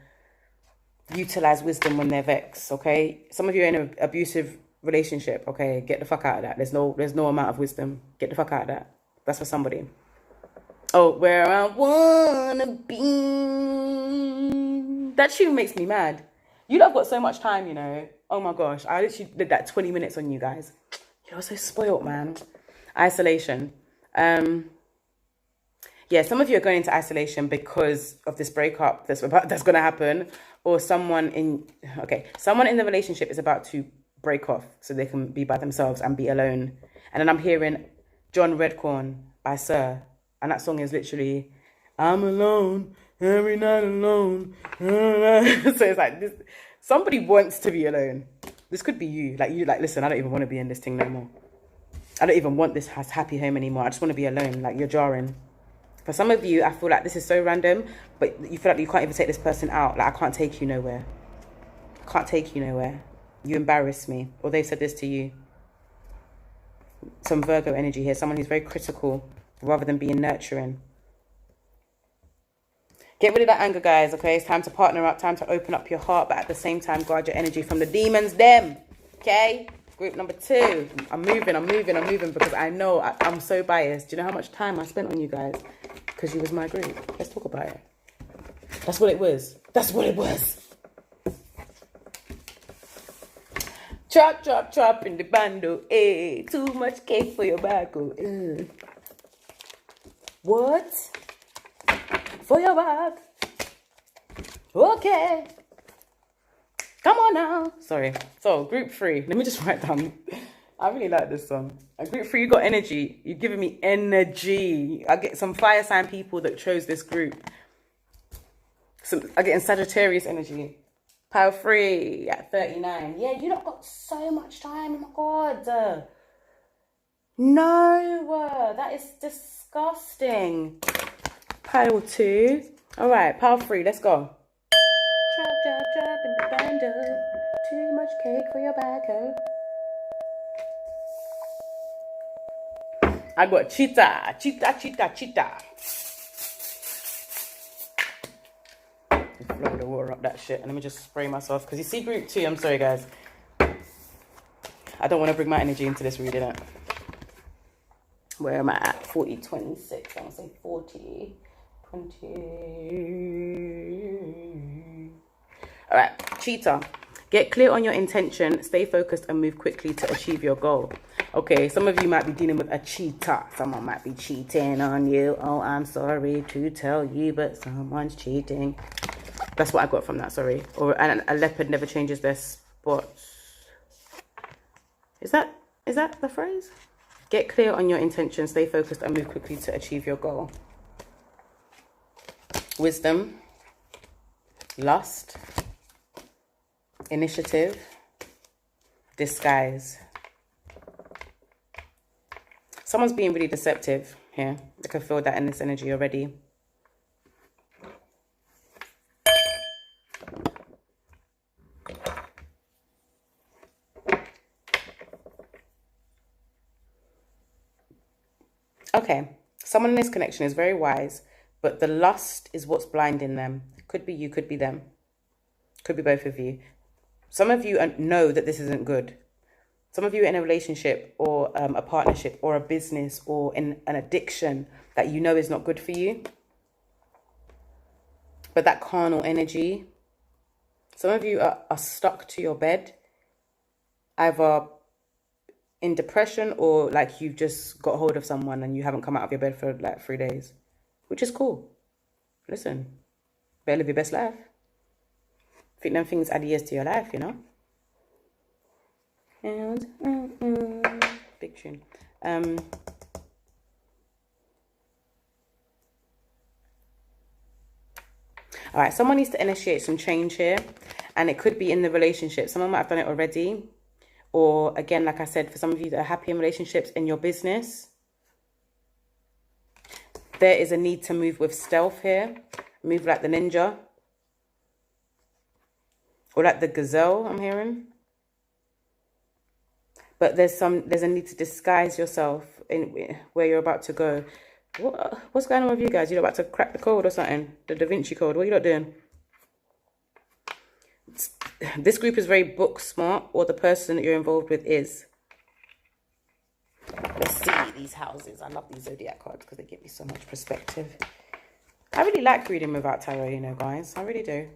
A: utilize wisdom when they're vexed, okay? Some of you are in an abusive relationship, okay? Get the fuck out of that. There's no amount of wisdom. Get the fuck out of that. That's for somebody. Oh, where I wanna be. That tune makes me mad. You lot have got so much time, you know. Oh my gosh. I literally did that 20 minutes on you guys. You're so spoiled, man. Isolation. Yeah, some of you are going into isolation because of this breakup that's going to happen. Or someone in the relationship is about to break off so they can be by themselves and be alone. And then I'm hearing John Redcorn by Sir. And that song is literally, I'm alone. Every night alone. So it's like this. Somebody wants to be alone. This could be you. Like, listen, I don't even want to be in this thing no more. I don't even want this happy home anymore. I just want to be alone. Like, you're jarring. For some of you, I feel like this is so random, but you feel like you can't even take this person out. Like, I can't take you nowhere. I can't take you nowhere. You embarrass me. Or they said this to you. Some Virgo energy here. Someone who's very critical rather than being nurturing. Get rid of that anger, guys, okay? It's time to partner up, time to open up your heart, but at the same time, guard your energy from the demons, them, okay? Group number 2. I'm moving because I know I'm so biased. Do you know how much time I spent on you guys? Because you was my group. Let's talk about it. That's what it was. That's what it was. Chop, chop, chop in the bando. Eh, too much cake for your back. What? For your back. Okay. Come on now. Sorry. So, group 3. Let me just write down. I really like this song. Group 3, you got energy. You're giving me energy. I get some fire sign people that chose this group. I'm getting Sagittarius energy. Power 3 at 39. Yeah, you lot got so much time. Oh my God. No, that is disgusting. Pile 2. All right, pile 3. Let's go. Drop in the bando. Too much cake for your back, oh. I got cheetah. Blow the water up that shit. And let me just spray myself. Because you see group 2. I'm sorry, guys. I don't want to bring my energy into this reading it. Where am I at? 40, 26. I want to say 40, 20. All right. Cheetah. Get clear on your intention. Stay focused and move quickly to achieve your goal. Okay, some of you might be dealing with a cheater. Someone might be cheating on you. Oh, I'm sorry to tell you, but someone's cheating. That's what I got from that, sorry. Or a leopard never changes their spots. Is that the phrase? Get clear on your intention. Stay focused and move quickly to achieve your goal. Wisdom. Lust. Initiative. Disguise. Someone's being really deceptive here. I can feel that in this energy already. Okay, someone in this connection is very wise, but the lust is what's blinding them. Could be you, could be them. Could be both of you. Some of you know that this isn't good. Some of you are in a relationship or a partnership or a business or in an addiction that you know is not good for you. But that carnal energy, some of you are stuck to your bed, either in depression or like you've just got hold of someone and you haven't come out of your bed for like 3 days, which is cool. Listen, better live your best life. I think them things add years to your life, you know. And big tune. All right, someone needs to initiate some change here, and it could be in the relationship. Someone might have done it already, or again, like I said, for some of you that are happy in relationships, in your business, there is a need to move with stealth here. Move like the ninja, or like the gazelle, I'm hearing. But there's a need to disguise yourself in where you're about to go. What's going on with you guys? You're about to crack the code or something? The Da Vinci Code. What are you not doing? This group is very book smart, or the person that you're involved with is. Let's see these houses. I love these zodiac cards because they give me so much perspective. I really like reading without tarot, you know, guys. I really do.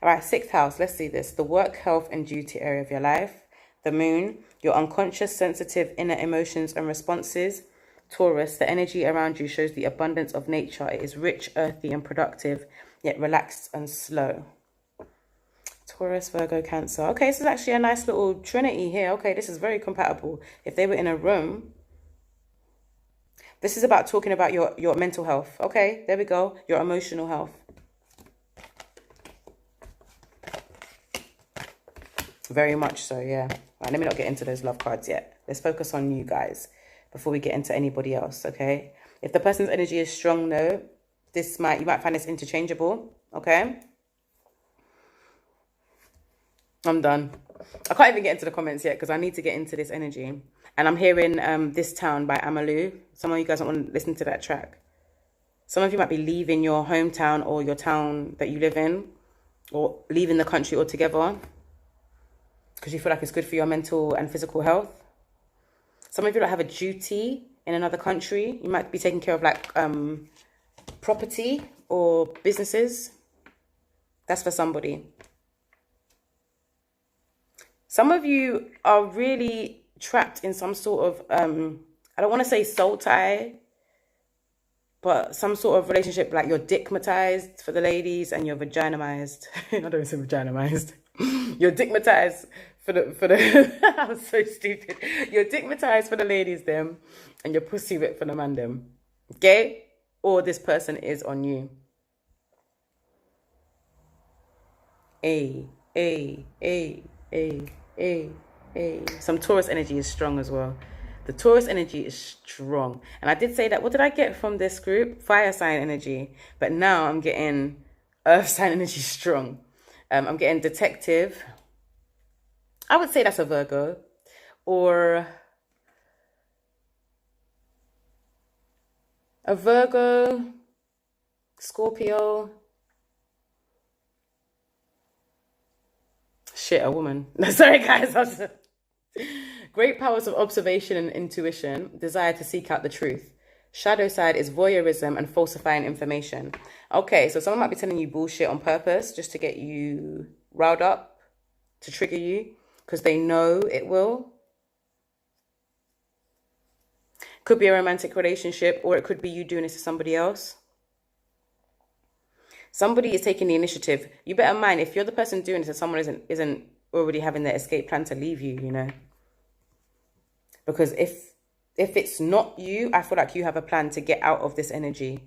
A: All right, 6th house. Let's see this. The work, health, and duty area of your life. The moon, your unconscious, sensitive inner emotions and responses. Taurus, the energy around you shows the abundance of nature. It is rich, earthy, and productive, yet relaxed and slow. Taurus, Virgo, Cancer. Okay, this is actually a nice little trinity here. Okay, this is very compatible. If they were in a room, this is about talking about your mental health. Okay, there we go. Your emotional health. Very much so, yeah. Right, let me not get into those love cards yet. Let's focus on you guys before we get into anybody else, okay? If the person's energy is strong, though, you might find this interchangeable, okay? I'm done. I can't even get into the comments yet because I need to get into this energy. And I'm hearing This Town by Amalu. Some of you guys don't want to listen to that track. Some of you might be leaving your hometown or your town that you live in, or leaving the country altogether, because you feel like it's good for your mental and physical health. Some of you don't have a duty in another country. You might be taking care of like property or businesses. That's for somebody. Some of you are really trapped in some sort of, I don't want to say soul tie, but some sort of relationship, like you're dickmatized for the ladies and you're vaginamized. I don't say vaginamized. You're dickmatized for the I'm so stupid. You're dickmatized for the ladies them, and you're pussy whipped for the man them. Okay? Or this person is on you. A, A, A, A, A, A. Some Taurus energy is strong as well. The Taurus energy is strong. And I did say that, what did I get from this group? Fire sign energy. But now I'm getting earth sign energy strong. I'm getting detective. I would say that's a Virgo. Or a Virgo, Scorpio. Shit, a woman. Sorry, guys. Great powers of observation and intuition, desire to seek out the truth. Shadow side is voyeurism and falsifying information. Okay, so someone might be telling you bullshit on purpose just to get you riled up, to trigger you, because they know it will. Could be a romantic relationship, or it could be you doing this to somebody else. Somebody is taking the initiative. You better mind, if you're the person doing this and someone isn't already having their escape plan to leave you, you know. Because if it's not you, I feel like you have a plan to get out of this energy.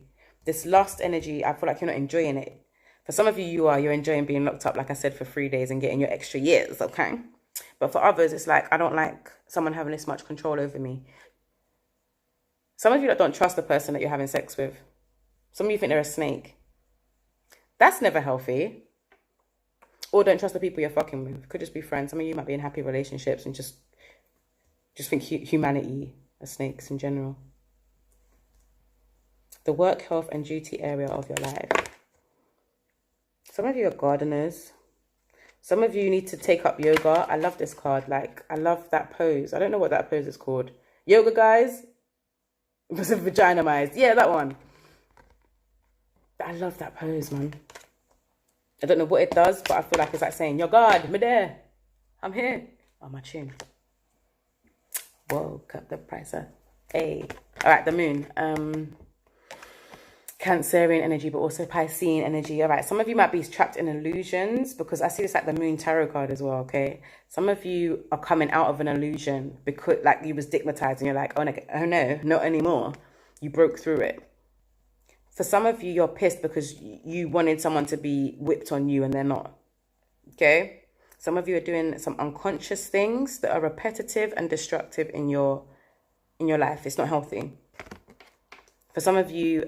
A: This lust energy, I feel like you're not enjoying it. For some of you, you're enjoying being locked up, like I said, for 3 days and getting your extra years, okay? But for others, it's like, I don't like someone having this much control over me. Some of you that don't trust the person that you're having sex with. Some of you think they're a snake. That's never healthy. Or don't trust the people you're fucking with. Could just be friends. Some of you might be in happy relationships and just think humanity are snakes in general. The work, health, and duty area of your life. Some of you are gardeners. Some of you need to take up yoga. I love this card. Like, I love that pose. I don't know what that pose is called. Yoga, guys. It was a vagina-mized. Yeah, that one. I love that pose, man. I don't know what it does, but I feel like it's like saying, yo, God, me there. I'm here. On my chin. Whoa, cut the price up. Hey. All right, the moon. Cancerian energy, but also Piscean energy. All right, some of you might be trapped in illusions, because I see this like the moon tarot card as well, okay? Some of you are coming out of an illusion because like you was stigmatized and you're like, oh no, not anymore. You broke through it. For some of you, you're pissed because you wanted someone to be whipped on you and they're not, okay? Some of you are doing some unconscious things that are repetitive and destructive in your life. It's not healthy. For some of you,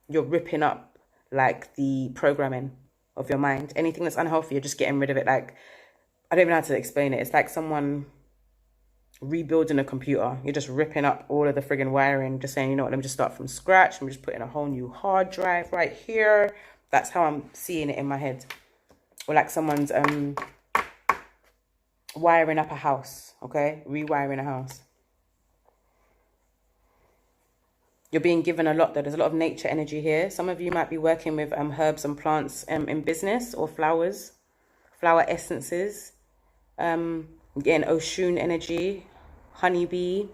A: you're ripping up like the programming of your mind. Anything that's unhealthy, you're just getting rid of it. Like, I don't even know how to explain it. It's like someone rebuilding a computer. You're just ripping up all of the friggin' wiring, just saying, you know what, let me just start from scratch. I'm just putting a whole new hard drive right here. That's how I'm seeing it in my head. Or like someone's wiring up a house, okay? Rewiring a house. You're being given a lot, though. There's a lot of nature energy here. Some of you might be working with herbs and plants in business, or flowers, flower essences. Getting Oshun energy, honeybee.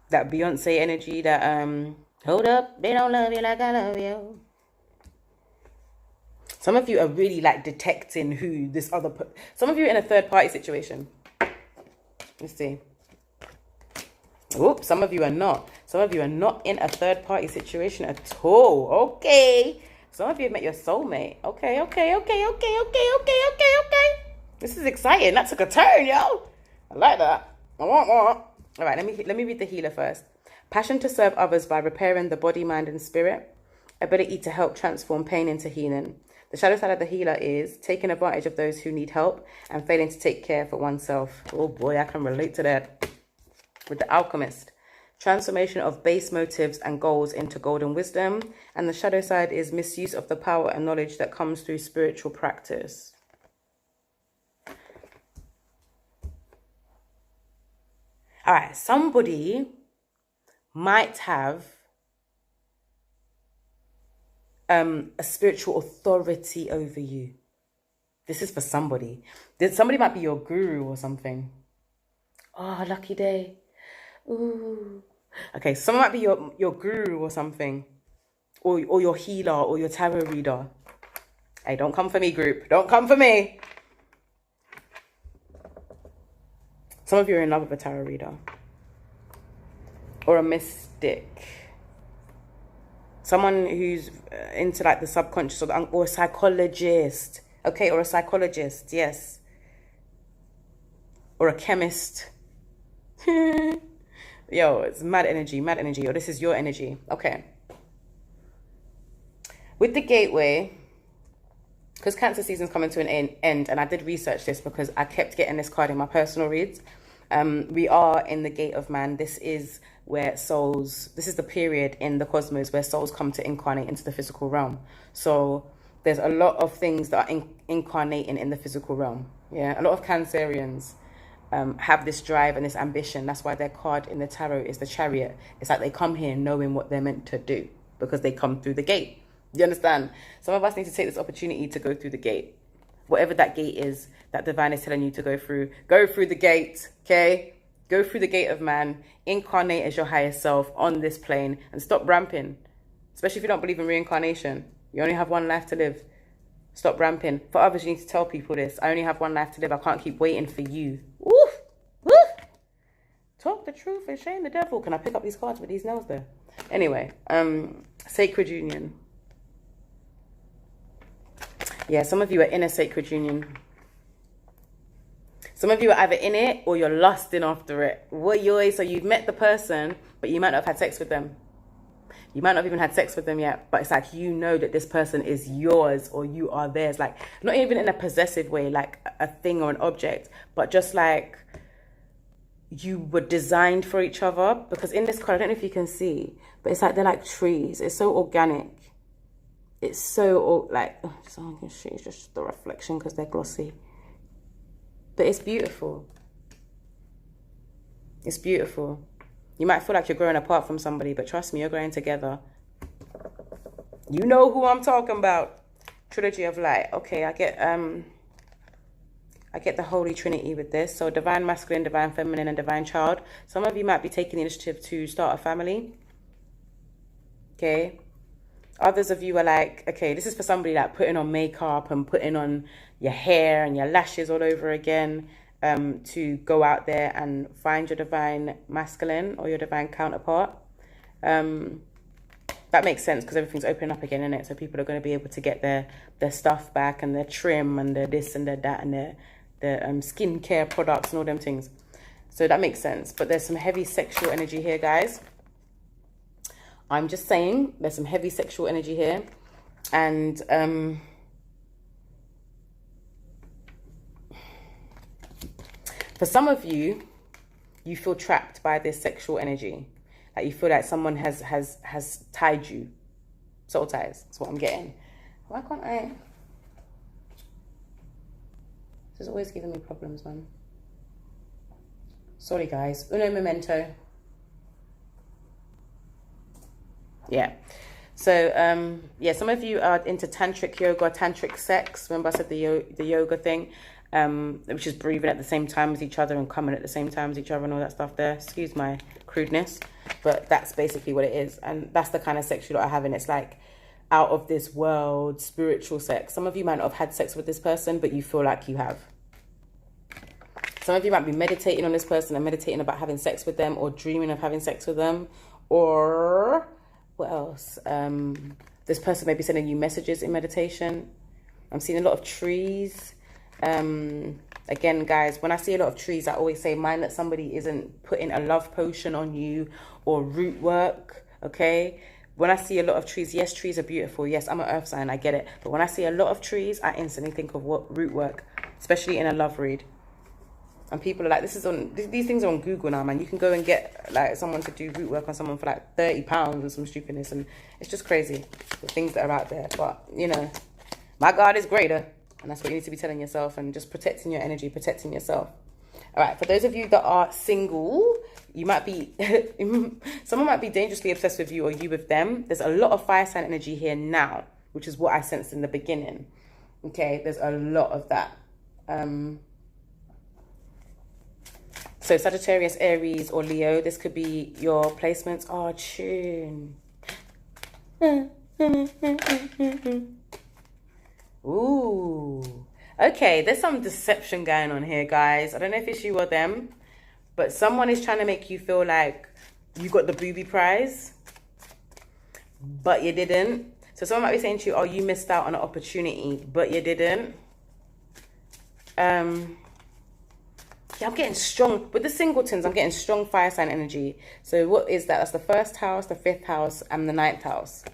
A: That Beyonce energy, that hold up, they don't love you like I love you. Some of you are really like detecting who this other some of you are in a third party situation. Let's see. Oops, some of you are not. Some of you are not in a third party situation at all. Okay. Some of you have met your soulmate. Okay. This is exciting. That took a turn, yo. I like that. All right, let me read the healer first. Passion to serve others by repairing the body, mind, and spirit. Ability to help transform pain into healing. The shadow side of the healer is taking advantage of those who need help and failing to take care for oneself. Oh boy, I can relate to that. With the alchemist, transformation of base motives and goals into golden wisdom. And the shadow side is misuse of the power and knowledge that comes through spiritual practice. All right, somebody might have a spiritual authority over you. This is for somebody. Somebody might be your guru or something. Oh, lucky day. Ooh. Okay, someone might be your guru or something. Or your healer or your tarot reader. Hey, don't come for me, group. Don't come for me. Some of you are in love with a tarot reader. Or a mystic. Someone who's into like the subconscious, or a psychologist. Okay, or a psychologist, yes. Or a chemist. Yo, it's mad energy, mad energy. Or this is your energy. Okay. With the gateway, because Cancer season's coming to an end, and I did research this because I kept getting this card in my personal reads. We are in the gate of man. This is where souls, this is the period in the cosmos where souls come to incarnate into the physical realm. So there's a lot of things that are incarnating in the physical realm. Yeah, a lot of Cancerians have this drive and this ambition. That's why their card in the tarot is the Chariot. It's like they come here knowing what they're meant to do because they come through the gate. You understand? Some of us need to take this opportunity to go through the gate. Whatever that gate is that divine is telling you to go through the gate, okay? Go through the gate of man, incarnate as your higher self on this plane, and stop ramping. Especially if you don't believe in reincarnation. You only have one life to live. Stop ramping. For others, you need to tell people this. I only have one life to live. I can't keep waiting for you. Woof! Woof! Talk the truth and shame the devil. Can I pick up these cards with these nails there? Anyway, sacred union. Yeah, some of you are in a sacred union. Some of you are either in it or you're lusting after it. So you've met the person, but you might not have had sex with them. You might not have even had sex with them yet, but it's like you know that this person is yours or you are theirs. Like, not even in a possessive way, like a thing or an object, but just like you were designed for each other. Because in this card, I don't know if you can see, but it's like they're like trees. It's so organic. It's so like, so I can show you just the reflection because they're glossy. But it's beautiful. It's beautiful. You might feel like you're growing apart from somebody, but trust me, you're growing together. You know who I'm talking about. Trilogy of Light. Okay, I get the Holy Trinity with this. So divine masculine, divine feminine, and divine child. Some of you might be taking the initiative to start a family. Okay. Others of you are like, okay, this is for somebody like putting on makeup and putting on your hair and your lashes all over again, to go out there and find your divine masculine or your divine counterpart. That makes sense because everything's opening up again, innit? So people are going to be able to get their stuff back and their trim and their this and their that and their skincare products and all them things. So that makes sense. But there's some heavy sexual energy here, guys. I'm just saying there's some heavy sexual energy here. And for some of you, you feel trapped by this sexual energy. Like you feel like someone has tied you. Soul ties. That's what I'm getting. Why can't I? This is always giving me problems, man. Sorry, guys. Uno momento. Yeah. So, yeah, some of you are into tantric yoga, tantric sex. Remember I said the yoga thing, which is breathing at the same time as each other and coming at the same time as each other and all that stuff there. Excuse my crudeness, but that's basically what it is. And that's the kind of sex you lot are having. It's like out of this world, spiritual sex. Some of you might not have had sex with this person, but you feel like you have. Some of you might be meditating on this person and meditating about having sex with them or dreaming of having sex with them. Or what else? This person may be sending you messages in meditation. I'm seeing a lot of trees. Again, guys, when I see a lot of trees, I always say, mind that somebody isn't putting a love potion on you or root work, okay? When I see a lot of trees, yes, trees are beautiful. Yes, I'm an earth sign, I get it. But when I see a lot of trees, I instantly think of what root work, especially in a love read. And people are like, these things are on Google now, man. You can go and get like someone to do root work on someone for like £30 and some stupidness. And it's just crazy, the things that are out there. But, you know, my God is greater. And that's what you need to be telling yourself and just protecting your energy, protecting yourself. All right, for those of you that are single, you might be, someone might be dangerously obsessed with you or you with them. There's a lot of fire sign energy here now, which is what I sensed in the beginning. Okay, there's a lot of that. So Sagittarius, Aries, or Leo, this could be your placements. Oh, tune. Ooh. Okay, there's some deception going on here, guys. I don't know if it's you or them, but someone is trying to make you feel like you got the booby prize. but you didn't. So someone might be saying to you, oh, you missed out on an opportunity, but you didn't. Yeah, I'm getting strong. With the singletons, I'm getting strong fire sign energy. So what is that? That's the 1st house, the 5th house, and the 9th house.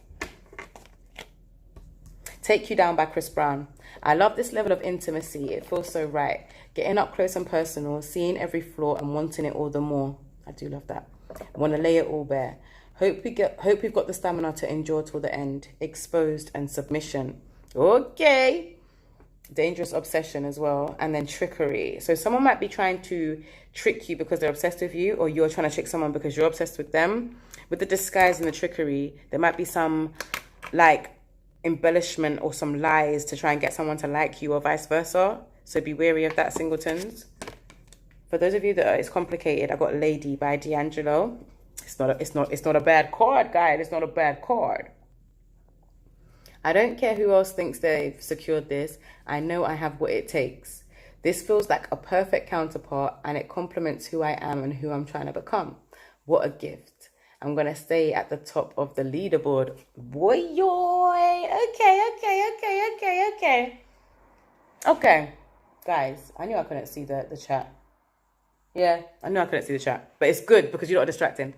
A: Take You Down by Chris Brown. I love this level of intimacy. It feels so right. Getting up close and personal, seeing every flaw and wanting it all the more. I do love that. I want to lay it all bare. Hope we've got the stamina to endure till the end. Exposed and submission. Okay. Dangerous obsession as well. And then trickery. So someone might be trying to trick you because they're obsessed with you, or you're trying to trick someone because you're obsessed with them. With the disguise and the trickery, there might be some like embellishment or some lies to try and get someone to like you, or vice versa. So be wary of that, singletons. For those of you that it's complicated, I got Lady by D'Angelo. It's not a bad card, guys. It's not a bad card. I don't care who else thinks they've secured this. I know I have what it takes. This feels like a perfect counterpart, and it complements who I am and who I'm trying to become. What a gift. I'm going to stay at the top of the leaderboard. Boy, Okay. Guys, I knew I couldn't see the chat. Yeah, I knew I couldn't see the chat. But it's good because you're not distracting.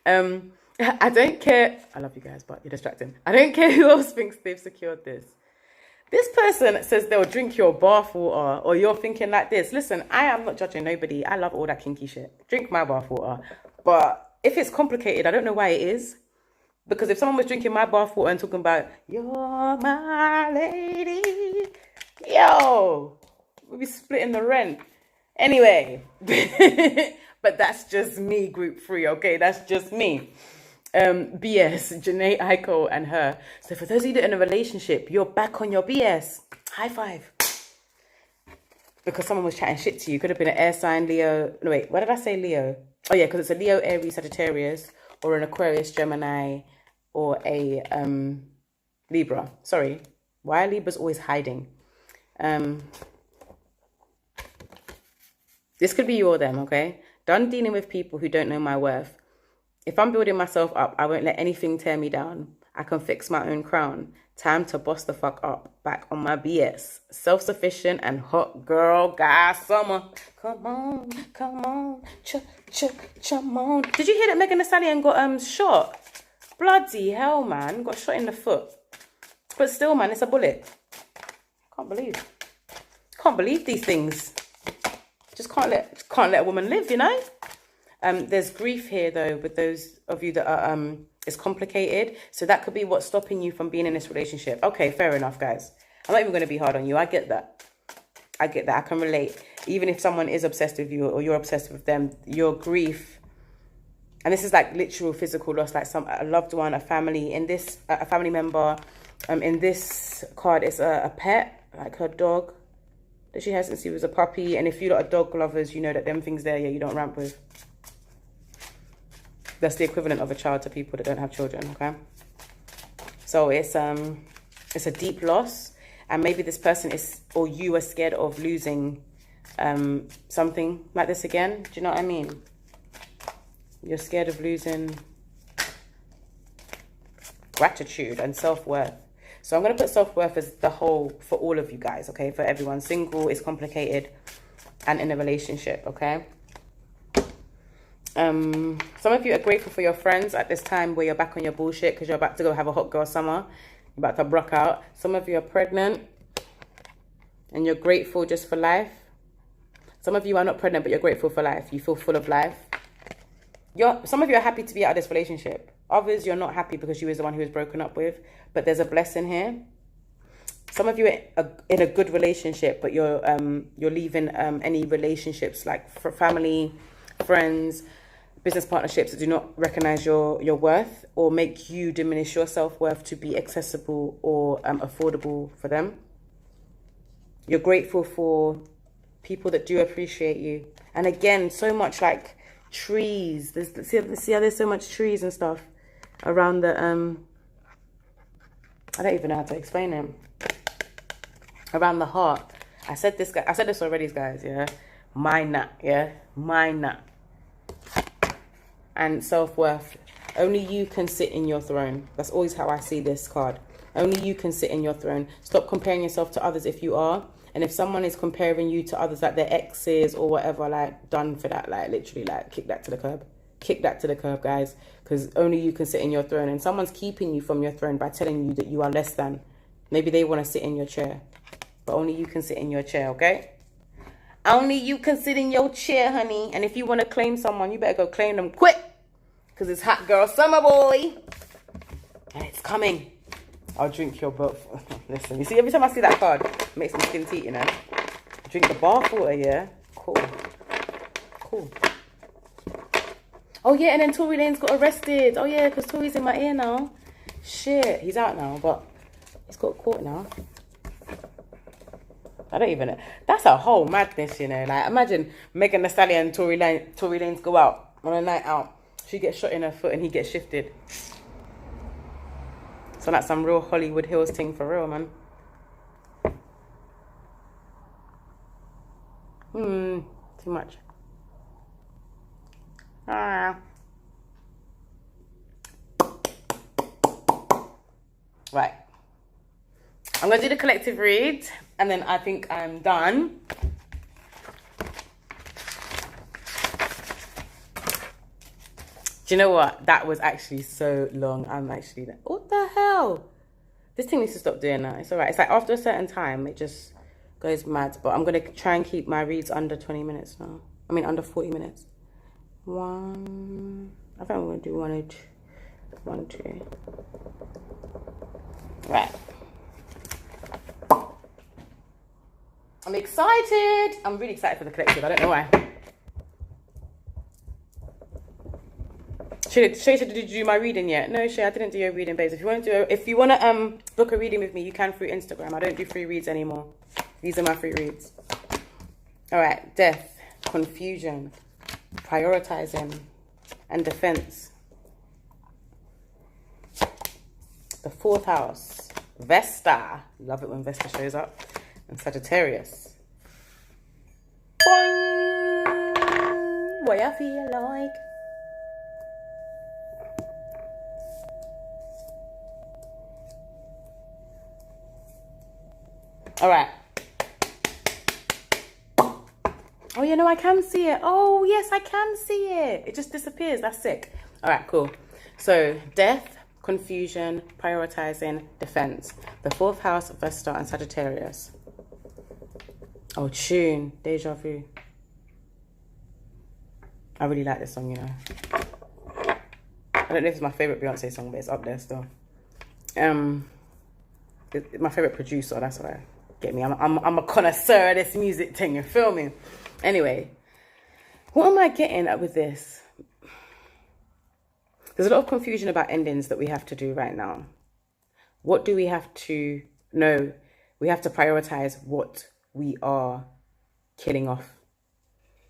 A: I don't care. I love you guys, but you're distracting. I don't care who else thinks they've secured this. This person says they'll drink your bath water, or you're thinking like this. Listen, I am not judging nobody. I love all that kinky shit. Drink my bath water. But if it's complicated, I don't know why it is. Because if someone was drinking my bath water and talking about, you're my lady, yo, we'll be splitting the rent. Anyway, but that's just me, group 3, okay? That's just me. BS, Janae Aiko and her. So for those of you that are in a relationship, you're back on your BS. High five. Because someone was chatting shit to you. Could have been an air sign, Leo. No, wait, what did I say, Leo? Oh, yeah, because it's a Leo, Aries, Sagittarius, or an Aquarius, Gemini, or a Libra. Sorry. Why are Libras always hiding? This could be you or them, okay? Done dealing with people who don't know my worth. If I'm building myself up, I won't let anything tear me down. I can fix my own crown. Time to boss the fuck up. Back on my BS. Self-sufficient and hot girl, guy, summer. Come on, come on. Come on. Did you hear that Megan Thee Stallion got shot? Bloody hell, man. Got shot in the foot. But still, man, it's a bullet. Can't believe these things. Just can't let a woman live, you know? There's grief here, though, with those of you that are, it's complicated. So that could be what's stopping you from being in this relationship. Okay, fair enough, guys. I'm not even going to be hard on you. I get that. I can relate. Even if someone is obsessed with you or you're obsessed with them, your grief, and this is like literal physical loss, like a loved one, a family, a family member. In this card, it's a pet, like her dog that she has since she was a puppy. And if you lot are dog lovers, you know that them things there, yeah, you don't ramp with. That's the equivalent of a child to people that don't have children, okay? So it's a deep loss, and maybe this person is, or you are scared of losing something like this again. Do you know what I mean? You're scared of losing gratitude and self-worth. So I'm going to put self-worth as the whole for all of you guys, okay? For everyone. Single is complicated and in a relationship, okay? Some of you are grateful for your friends at this time where you're back on your bullshit because you're about to go have a hot girl summer. You're about to brock out. Some of you are pregnant and you're grateful just for life. Some of you are not pregnant, but you're grateful for life. You feel full of life. Some of you are happy to be out of this relationship. Others, you're not happy because you was the one who was broken up with. But there's a blessing here. Some of you are in a good relationship, but you're leaving any relationships like for family, friends, business partnerships that do not recognize your worth or make you diminish your self-worth to be accessible or affordable for them. You're grateful for people that do appreciate you. And again, so much like trees. See how there's so much trees and stuff around the I don't even know how to explain them. Around the heart. I said this already, guys, yeah. Mine that, yeah. Mine that. And self-worth. Only you can sit in your throne. That's always how I see this card. Only you can sit in your throne. Stop comparing yourself to others if you are. And if someone is comparing you to others, like their exes or whatever, like, done for that. Like, literally, like, kick that to the curb. Kick that to the curb, guys. Because only you can sit in your throne. And someone's keeping you from your throne by telling you that you are less than. Maybe they want to sit in your chair. But only you can sit in your chair, okay? Only you can sit in your chair, honey. And if you want to claim someone, you better go claim them quick. Because it's hot girl summer, boy. And it's coming. I'll drink your butt. Listen, you see, every time I see that card, it makes me skin teeth, you know. Drink the bath water, yeah? Cool. Cool. Oh, yeah, and then Tory Lanez got arrested. Oh, yeah, because Tory's in my ear now. Shit, he's out now, but he's got caught now. I don't even know. That's a whole madness, you know. Like, imagine Megan Thee Stallion and Tory Lanez go out on a night out. She gets shot in her foot and he gets shifted. So that's some real Hollywood Hills thing for real, man. Too much. Right. I'm going to do the collective read. And then I think I'm done. Do you know what? That was actually so long. I'm actually like, what the hell? This thing needs to stop doing that. It's all right. It's like after a certain time, it just goes mad. But I'm going to try and keep my reads under 20 minutes now. I mean, under 40 minutes. I think I'm going to do one, two. Right. I'm excited. I'm really excited for the collective. I don't know why. Shay said, did you do my reading yet? No, Shay, I didn't do your reading, babes. If you want to book a reading with me, you can through Instagram. I don't do free reads anymore. These are my free reads. All right, death, confusion, prioritizing, and defense. The fourth house, Vesta. Love it when Vesta shows up. And Sagittarius. Boing! What I feel like. All right. Oh, yeah, no, I can see it. Oh, yes, I can see it. It just disappears. That's sick. All right, cool. So, death, confusion, prioritizing, defense. The fourth house, Vesta, and Sagittarius. Oh, tune. Deja Vu. I really like this song, you know. I don't know if it's my favorite Beyonce song, but it's up there still. It's my favorite producer, that's why. Get me? I'm a connoisseur of this music thing, you feel me? Anyway, what am I getting at with this? There's a lot of confusion about endings that we have to do right now. What do we have to know? We have to prioritize what we are killing off.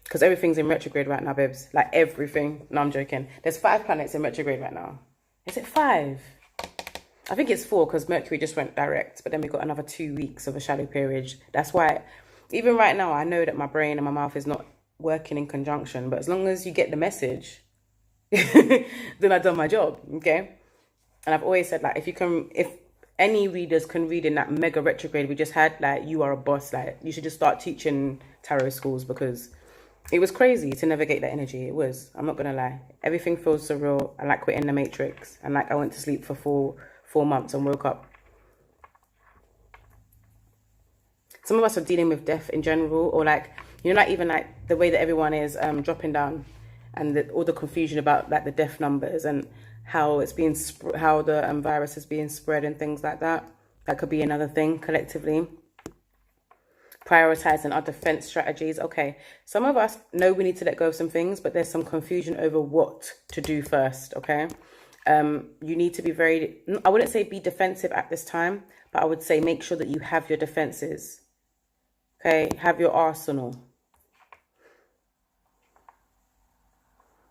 A: Because everything's in retrograde right now, babes. Like everything. No, I'm joking. There's 5 planets in retrograde right now. Is it 5? I think it's 4 because Mercury just went direct. But then we got another 2 weeks of a shadow period. That's why, even right now, I know that my brain and my mouth is not working in conjunction. But as long as you get the message, then I've done my job, okay? And I've always said, like, if any readers can read in that mega retrograde we just had, like, you are a boss. Like, you should just start teaching tarot schools because it was crazy to navigate that energy. It was. I'm not going to lie. Everything feels surreal. And like we're in the Matrix. And like I went to sleep for four months and woke up. Some of us are dealing with death in general. Or like, you know, like even like the way that everyone is dropping down. And all the confusion about like the death numbers. And how it's being, how the virus is being spread and things like that. That could be another thing collectively. Prioritizing our defense strategies. Okay, some of us know we need to let go of some things, but there's some confusion over what to do first, okay? You need to be very, I wouldn't say be defensive at this time, but I would say make sure that you have your defenses, okay? Have your arsenal.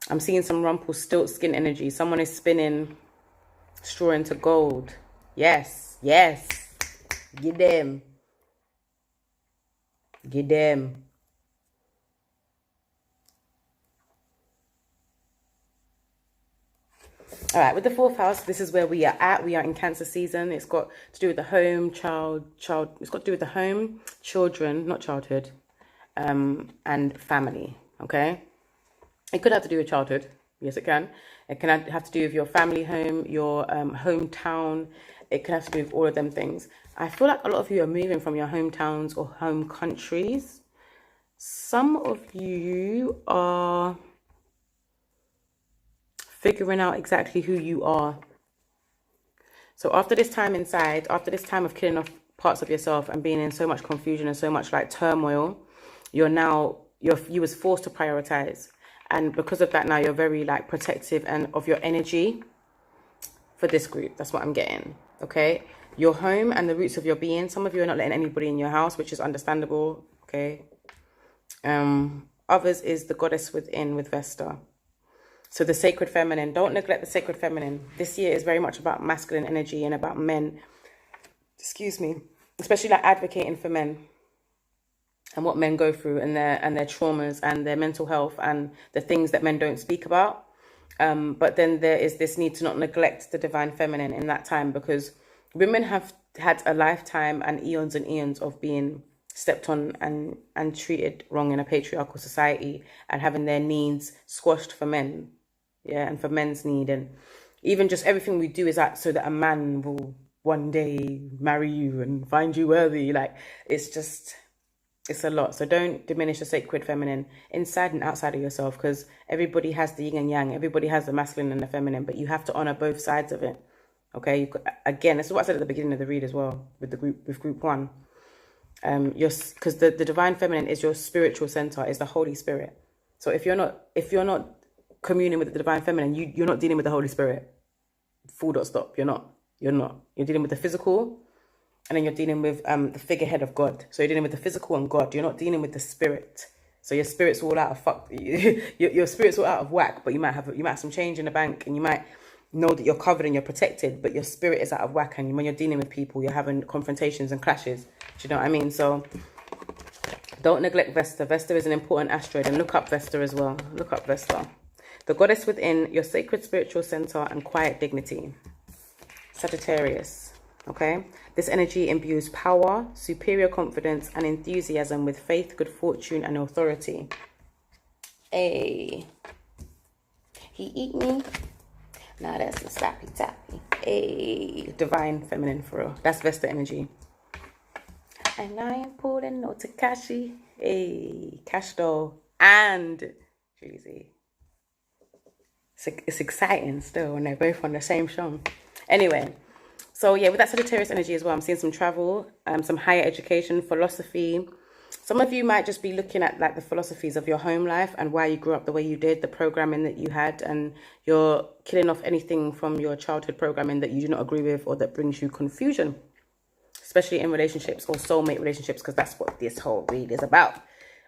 A: I'm seeing some Rumpelstiltskin energy. Someone is spinning straw into gold. Yes, yes. Get them. Get them. All right, with the fourth house, this is where we are at. We are in Cancer season. It's got to do with the home, it's got to do with the home, children, not childhood, and family, okay? It could have to do with childhood. Yes, it can. It can have to do with your family home, your hometown. It can have to do with all of them things. I feel like a lot of you are moving from your hometowns or home countries. Some of you are figuring out exactly who you are. So after this time inside, after this time of killing off parts of yourself and being in so much confusion and so much like turmoil, you was forced to prioritize. And because of that, now you're very like protective and of your energy for this group. That's what I'm getting. Okay. Your home and the roots of your being. Some of you are not letting anybody in your house, which is understandable. Okay. Others is the goddess within with Vesta. So the sacred feminine, don't neglect the sacred feminine. This year is very much about masculine energy and about men, excuse me, especially like advocating for men and what men go through and their traumas and their mental health and the things that men don't speak about. But then there is this need to not neglect the divine feminine in that time, because women have had a lifetime and eons of being stepped on and treated wrong in a patriarchal society and having their needs squashed for men. Yeah, and for men's need, and even just everything we do is that so that a man will one day marry you and find you worthy. Like, it's a lot. So don't diminish the sacred feminine inside and outside of yourself, because everybody has the yin and yang. Everybody has the masculine and the feminine, but you have to honor both sides of it. Okay. Again, this is what I said at the beginning of the read as well with group one. Because the divine feminine is your spiritual center, is the Holy Spirit. So if you're not communing with the divine feminine, you're not dealing with the Holy Spirit. Full dot stop. You're not. You're dealing with the physical, and then you're dealing with the figurehead of God. So you're dealing with the physical and God. You're not dealing with the spirit. So your spirit's all out of fuck. Your spirit's all out of whack. But you might have some change in the bank, and you might know that you're covered and you're protected. But your spirit is out of whack, and when you're dealing with people, you're having confrontations and clashes. Do you know what I mean? So don't neglect Vesta. Vesta is an important asteroid, and look up Vesta as well. Look up Vesta. The goddess within your sacred spiritual center and quiet dignity. Sagittarius. Okay. This energy imbues power, superior confidence, and enthusiasm with faith, good fortune, and authority. Hey. He eat me. Now that's a slappy tappy. Hey. Divine feminine for real. That's Vesta energy. And I am pulling no Takashi. Hey. Cash doll. And Jeezy. It's exciting still when they're both on the same show. Anyway, so yeah, with that Sagittarius energy as well, I'm seeing some travel, some higher education, philosophy. Some of you might just be looking at like the philosophies of your home life and why you grew up the way you did, the programming that you had, and you're killing off anything from your childhood programming that you do not agree with or that brings you confusion, especially in relationships or soulmate relationships, because that's what this whole read is about.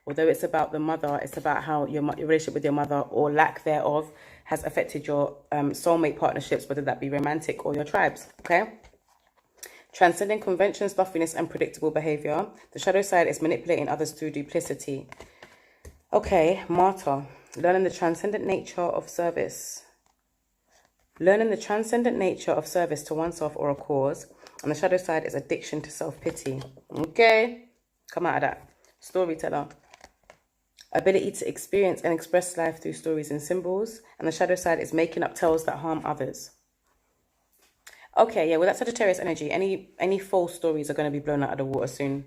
A: Although it's about the mother, it's about how your relationship with your mother or lack thereof has affected your soulmate partnerships, whether that be romantic or your tribes, okay? Transcending convention, stuffiness, and predictable behavior. The shadow side is manipulating others through duplicity. Okay, martyr. Learning the transcendent nature of service. Learning the transcendent nature of service to oneself or a cause. And the shadow side is addiction to self-pity. Okay, come out of that. Storyteller. Ability to experience and express life through stories and symbols. And the shadow side is making up tales that harm others. Okay, yeah, well, that's Sagittarius energy. Any false stories are going to be blown out of the water soon.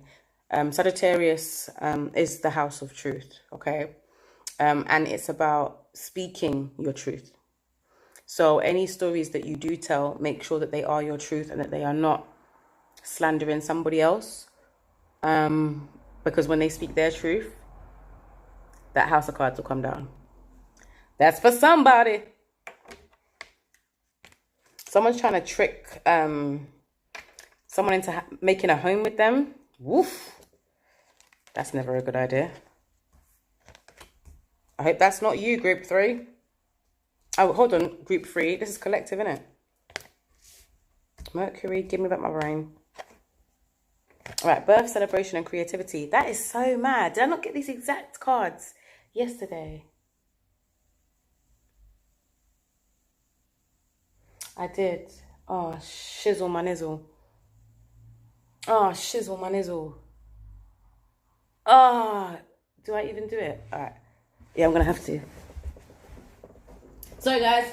A: Sagittarius is the house of truth, okay? And it's about speaking your truth. So any stories that you do tell, make sure that they are your truth and that they are not slandering somebody else. Because when they speak their truth, that house of cards will come down. That's for somebody. Someone's trying to trick someone into making a home with them. Woof. That's never a good idea. I hope that's not you, group 3. Oh, hold on, group 3. This is collective, isn't it? Mercury, give me back my brain. All right, birth, celebration, and creativity. That is so mad. Did I not get these exact cards yesterday? I did. Oh, shizzle my nizzle. Oh, shizzle my nizzle. Oh, do I even do it? All right. Yeah, I'm going to have to. Sorry, guys.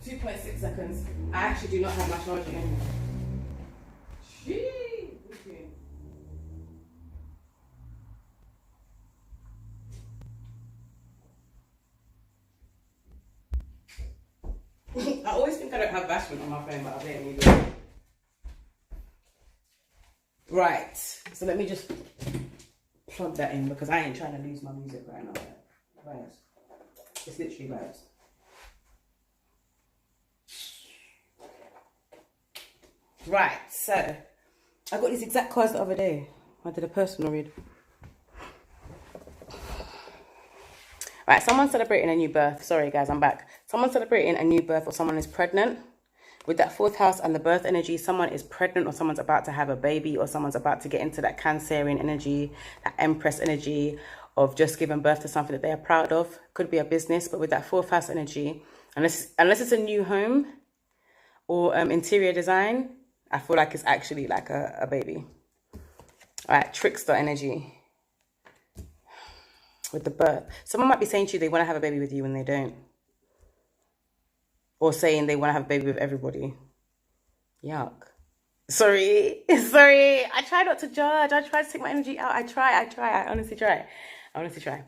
A: 2.6 seconds. I actually do not have my charging in. I always think I don't have bashment on my phone, but I bet you do. Right. So let me just plug that in because I ain't trying to lose my music right now. Vibes. It's literally vibes. Right. So I got these exact cards the other day. I did a personal read. Right, someone's celebrating a new birth. Sorry, guys, I'm back. Someone's celebrating a new birth or someone is pregnant. With that fourth house and the birth energy, someone is pregnant or someone's about to have a baby or someone's about to get into that Cancerian energy, that Empress energy of just giving birth to something that they are proud of. Could be a business, but with that fourth house energy, unless it's a new home or interior design, I feel like it's actually like a baby. All right, trickster energy. With the birth, someone might be saying to you they want to have a baby with you when they don't, or saying they want to have a baby with everybody. Yuck. Sorry. I try not to judge. I try to take my energy out. I try. I honestly try.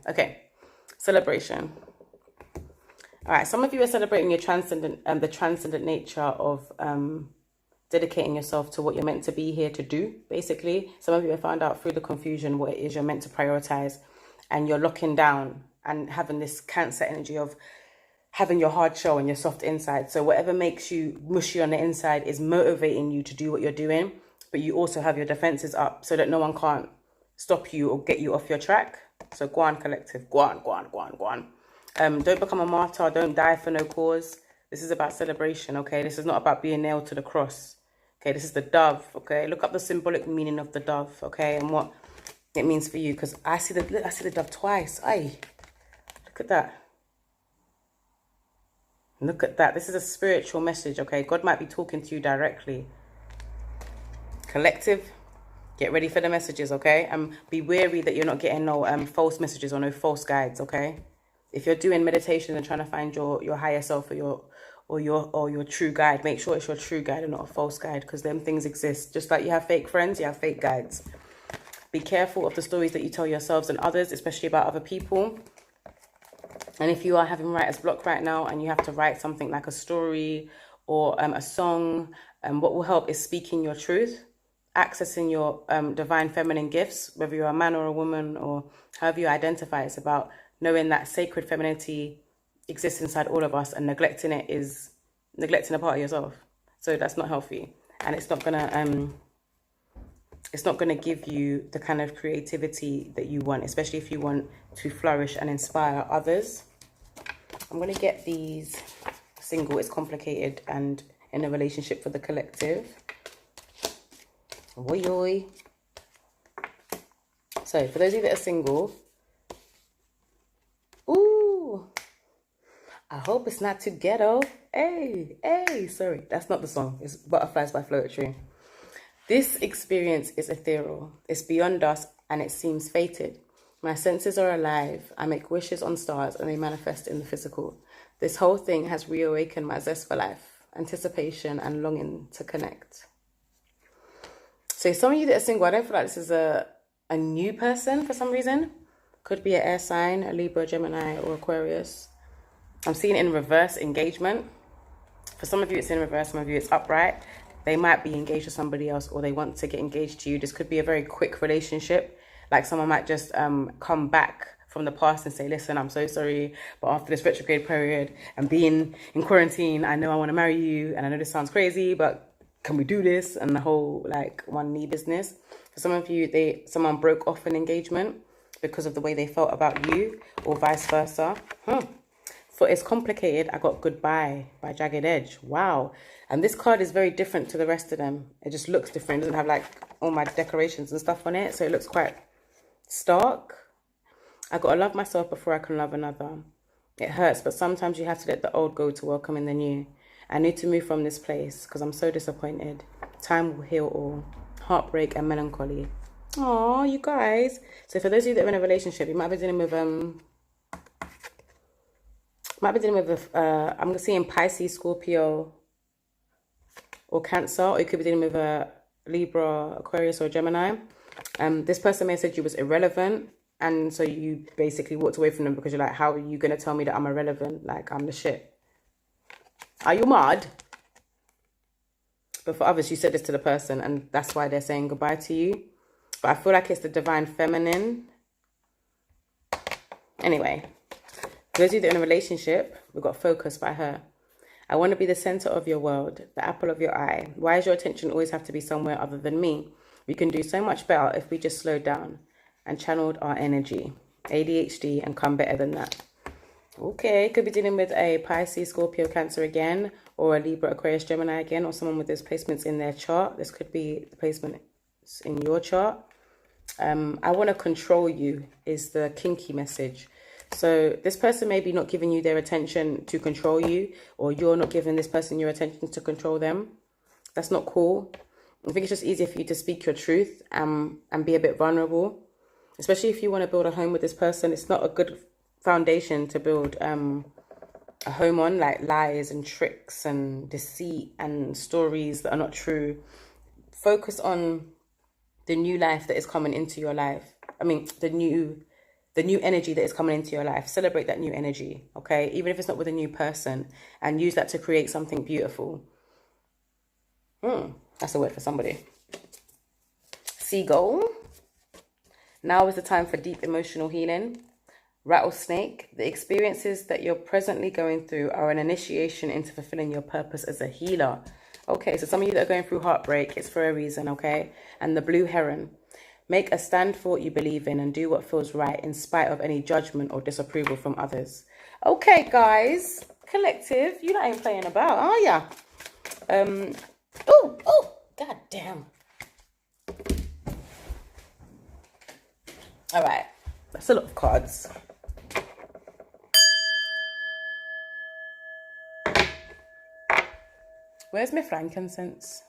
A: Okay. Celebration. All right. Some of you are celebrating your the transcendent nature of dedicating yourself to what you're meant to be here to do. Basically, some of you have found out through the confusion what it is you're meant to prioritize. And you're locking down and having this Cancer energy of having your hard shell and your soft inside. So whatever makes you mushy on the inside is motivating you to do what you're doing. But you also have your defenses up so that no one can't stop you or get you off your track. So go on, collective. Go on. Don't become a martyr. Don't die for no cause. This is about celebration, okay? This is not about being nailed to the cross. Okay, this is the dove, okay? Look up the symbolic meaning of the dove, okay? And what it means for you, because I see the dove twice. Aye, look at that. Look at that. This is a spiritual message, okay? God might be talking to you directly. Collective, get ready for the messages, okay? Be wary that you're not getting no false messages or no false guides, okay? If you're doing meditation and trying to find your higher self or your true guide, make sure it's your true guide and not a false guide, because them things exist. Just like you have fake friends, you have fake guides. Be careful of the stories that you tell yourselves and others, especially about other people. And if you are having writer's block right now and you have to write something like a story or a song, what will help is speaking your truth, accessing your divine feminine gifts, whether you're a man or a woman or however you identify. It's about knowing that sacred femininity exists inside all of us, and neglecting it is neglecting a part of yourself. So that's not healthy, and it's not gonna give you the kind of creativity that you want, especially if you want to flourish and inspire others. I'm gonna get these single. It's complicated and in a relationship for the collective. Oi, oi. So for those of you that are single, ooh, I hope it's not too ghetto. Hey, sorry, that's not the song. It's Butterflies by Floetry. This experience is ethereal. It's beyond us and it seems fated. My senses are alive. I make wishes on stars and they manifest in the physical. This whole thing has reawakened my zest for life, anticipation and longing to connect. So some of you that are single, I don't feel like this is a new person for some reason. Could be an air sign, a Libra, Gemini or Aquarius. I'm seeing in reverse engagement. For some of you it's in reverse, some of you it's upright. They might be engaged to somebody else or they want to get engaged to you. This could be a very quick relationship. Like someone might just come back from the past and say, listen, I'm so sorry, but after this retrograde period and being in quarantine, I know I want to marry you. And I know this sounds crazy, but can we do this? And the whole like one knee business. For some of you, someone broke off an engagement because of the way they felt about you or vice versa. For It's Complicated, I got Goodbye by Jagged Edge. Wow. And this card is very different to the rest of them. It just looks different. It doesn't have like all my decorations and stuff on it. So it looks quite stark. I got to love myself before I can love another. It hurts, but sometimes you have to let the old go to welcome in the new. I need to move from this place because I'm so disappointed. Time will heal all. Heartbreak and melancholy. Oh, you guys. So for those of you that are in a relationship, you might be dealing with I'm seeing Pisces, Scorpio, or Cancer, or you could be dealing with a Libra, Aquarius, or Gemini. This person may have said you was irrelevant, and so you basically walked away from them because you're like, how are you going to tell me that I'm irrelevant? Like, I'm the shit. Are you mad? But for others, you said this to the person, and that's why they're saying goodbye to you. But I feel like it's the divine feminine. Anyway, for those of you that are in a relationship, we've got Focus by her. I want to be the center of your world, the apple of your eye. Why does your attention always have to be somewhere other than me? We can do so much better if we just slowed down and channeled our energy. ADHD and come better than that. Okay, could be dealing with a Pisces, Scorpio, Cancer again, or a Libra, Aquarius, Gemini again, or someone with those placements in their chart. This could be the placement in your chart. I want to control you is the kinky message. So this person may be not giving you their attention to control you, or you're not giving this person your attention to control them. That's not cool. I think it's just easier for you to speak your truth and be a bit vulnerable, especially if you want to build a home with this person. It's not a good foundation to build a home on, like lies and tricks and deceit and stories that are not true. Focus on the new life that is coming into your life. I mean, the new energy that is coming into your life. Celebrate that new energy, okay? Even if it's not with a new person, and use that to create something beautiful. That's a word for somebody. Seagull. Now is the time for deep emotional healing. Rattlesnake. The experiences that you're presently going through are an initiation into fulfilling your purpose as a healer. Okay, so some of you that are going through heartbreak, it's for a reason, okay? And the blue heron. Make a stand for what you believe in and do what feels right in spite of any judgment or disapproval from others. Okay, guys. Collective, you ain't playing about, are ya? Oh, god damn. All right, that's a lot of cards. Where's my frankincense?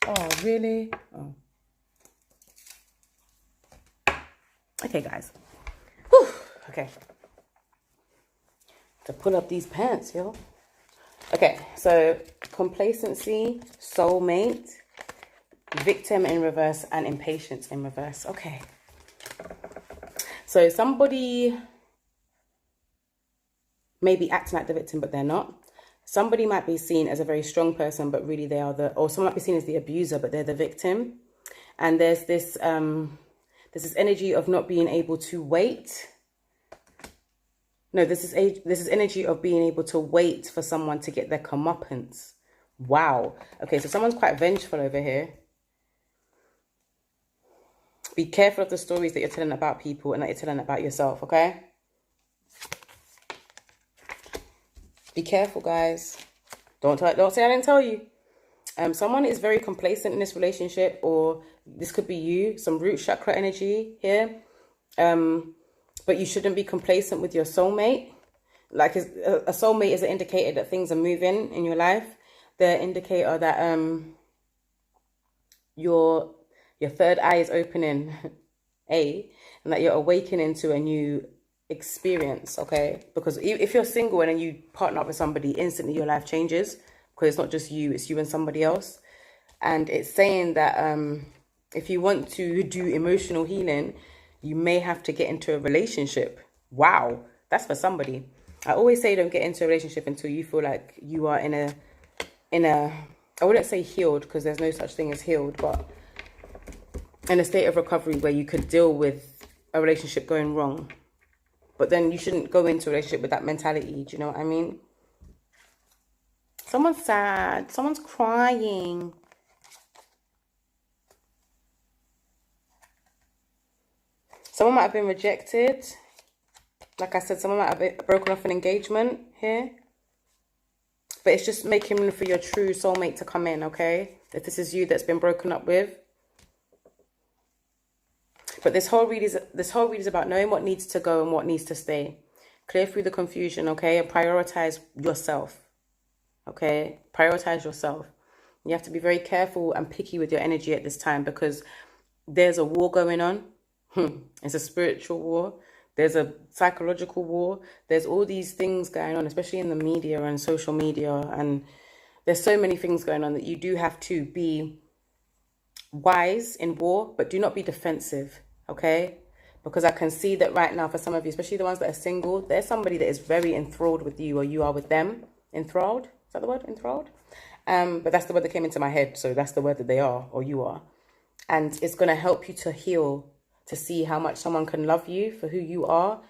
A: Oh, really? Oh. Okay, guys. Whew. Okay. To pull up these pants, yo. Okay, so complacency, soulmate, victim in reverse, and impatience in reverse. Okay. So somebody may be acting like the victim, but they're not. Somebody might be seen as a very strong person, but really they are or someone might be seen as the abuser, but they're the victim. And there's this energy of not being able to wait. No, this is energy of being able to wait for someone to get their comeuppance. Wow. Okay, so someone's quite vengeful over here. Be careful of the stories that you're telling about people and that you're telling about yourself, okay? Be careful, guys. Don't say I didn't tell you. Someone is very complacent in this relationship, or this could be you, some root chakra energy here. But you shouldn't be complacent with your soulmate. Like a soulmate is an indicator that things are moving in your life. The indicator that your third eye is opening, and that you're awakening to a new experience, okay? Because if you're single and then you partner up with somebody, instantly your life changes, because it's not just you, it's you and somebody else. And it's saying that if you want to do emotional healing, you may have to get into a relationship. Wow, that's for somebody. I always say don't get into a relationship until you feel like you are in a I wouldn't say healed, because there's no such thing as healed, but in a state of recovery where you could deal with a relationship going wrong. But then you shouldn't go into a relationship with that mentality. Do you know what I mean? Someone's sad. Someone's crying. Someone might have been rejected. Like I said, someone might have broken off an engagement here. But it's just making room for your true soulmate to come in, okay? If this is you that's been broken up with. But this whole read is about knowing what needs to go and what needs to stay. Clear through the confusion, okay? And prioritize yourself, okay? Prioritize yourself. You have to be very careful and picky with your energy at this time, because there's a war going on. It's a spiritual war. There's a psychological war. There's all these things going on, especially in the media and social media. And there's so many things going on that you do have to be wise in war, but do not be defensive, okay? Because I can see that right now for some of you, especially the ones that are single, there's somebody that is very enthralled with you, or you are with them. Enthralled? Is that the word? Enthralled? But that's the word that came into my head. So that's the word that they are, or you are. And it's going to help you to heal, to see how much someone can love you for who you are.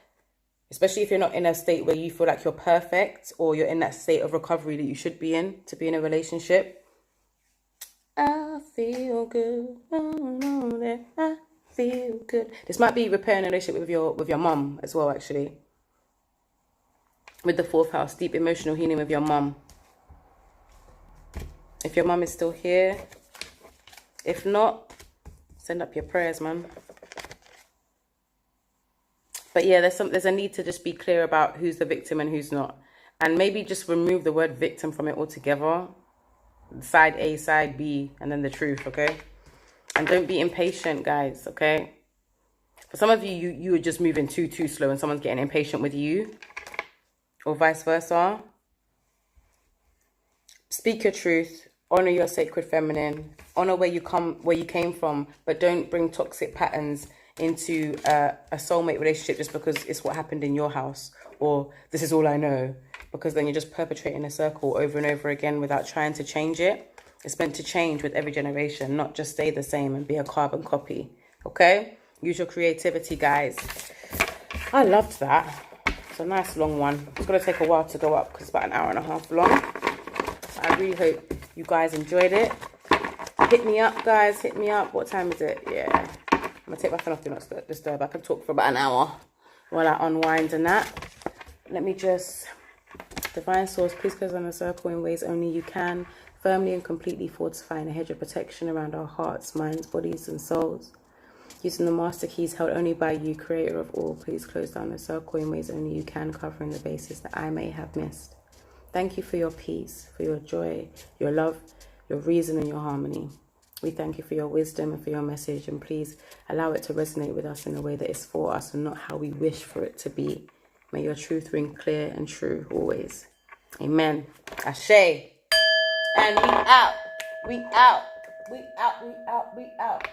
A: Especially if you're not in a state where you feel like you're perfect, or you're in that state of recovery that you should be in to be in a relationship. I feel good. I feel good. This might be repairing a relationship with your mum as well, actually. With the 4th house, deep emotional healing with your mum. If your mum is still here, if not, send up your prayers, man. But yeah, there's a need to just be clear about who's the victim and who's not, and maybe just remove the word victim from it altogether. Side A, side B, and then the truth, okay? And don't be impatient, guys, okay? For some of you, you are just moving too slow, and someone's getting impatient with you, or vice versa. Speak your truth. Honor your sacred feminine. Honor where you came from, but don't bring toxic patterns into a soulmate relationship just because it's what happened in your house, or this is all I know. Because then you're just perpetrating a circle over and over again without trying to change it. It's meant to change with every generation, not just stay the same and be a carbon copy. Okay? Use your creativity, guys. I loved that. It's a nice long one. It's going to take a while to go up because it's about an hour and a half long. I really hope you guys enjoyed it. Hit me up, guys. Hit me up. What time is it? Yeah. I'm going to take my phone off. Do not disturb. I can talk for about an hour while I unwind and that. Let me just... Divine Source, please close on a circle in ways only you can, firmly and completely fortifying a hedge of protection around our hearts, minds, bodies, and souls. Using the master keys held only by you, creator of all, please close down the circle in ways only you can, covering the bases that I may have missed. Thank you for your peace, for your joy, your love, your reason, and your harmony. We thank you for your wisdom and for your message, and please allow it to resonate with us in a way that is for us and not how we wish for it to be. May your truth ring clear and true always. Amen. Ashe. And we out. We out. We out. We out. We out.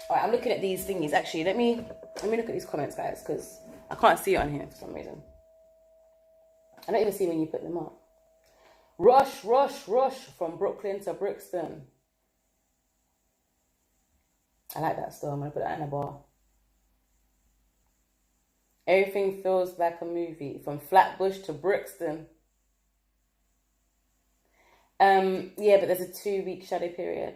A: All right, I'm looking at these thingies. Actually, let me look at these comments, guys, because I can't see it on here for some reason. I don't even see when you put them up. Rush, rush, rush from Brooklyn to Brixton. I like that still. I'm going to put that in a bar. Everything feels like a movie, from Flatbush to Brixton. Yeah, but there's a 2-week shadow period.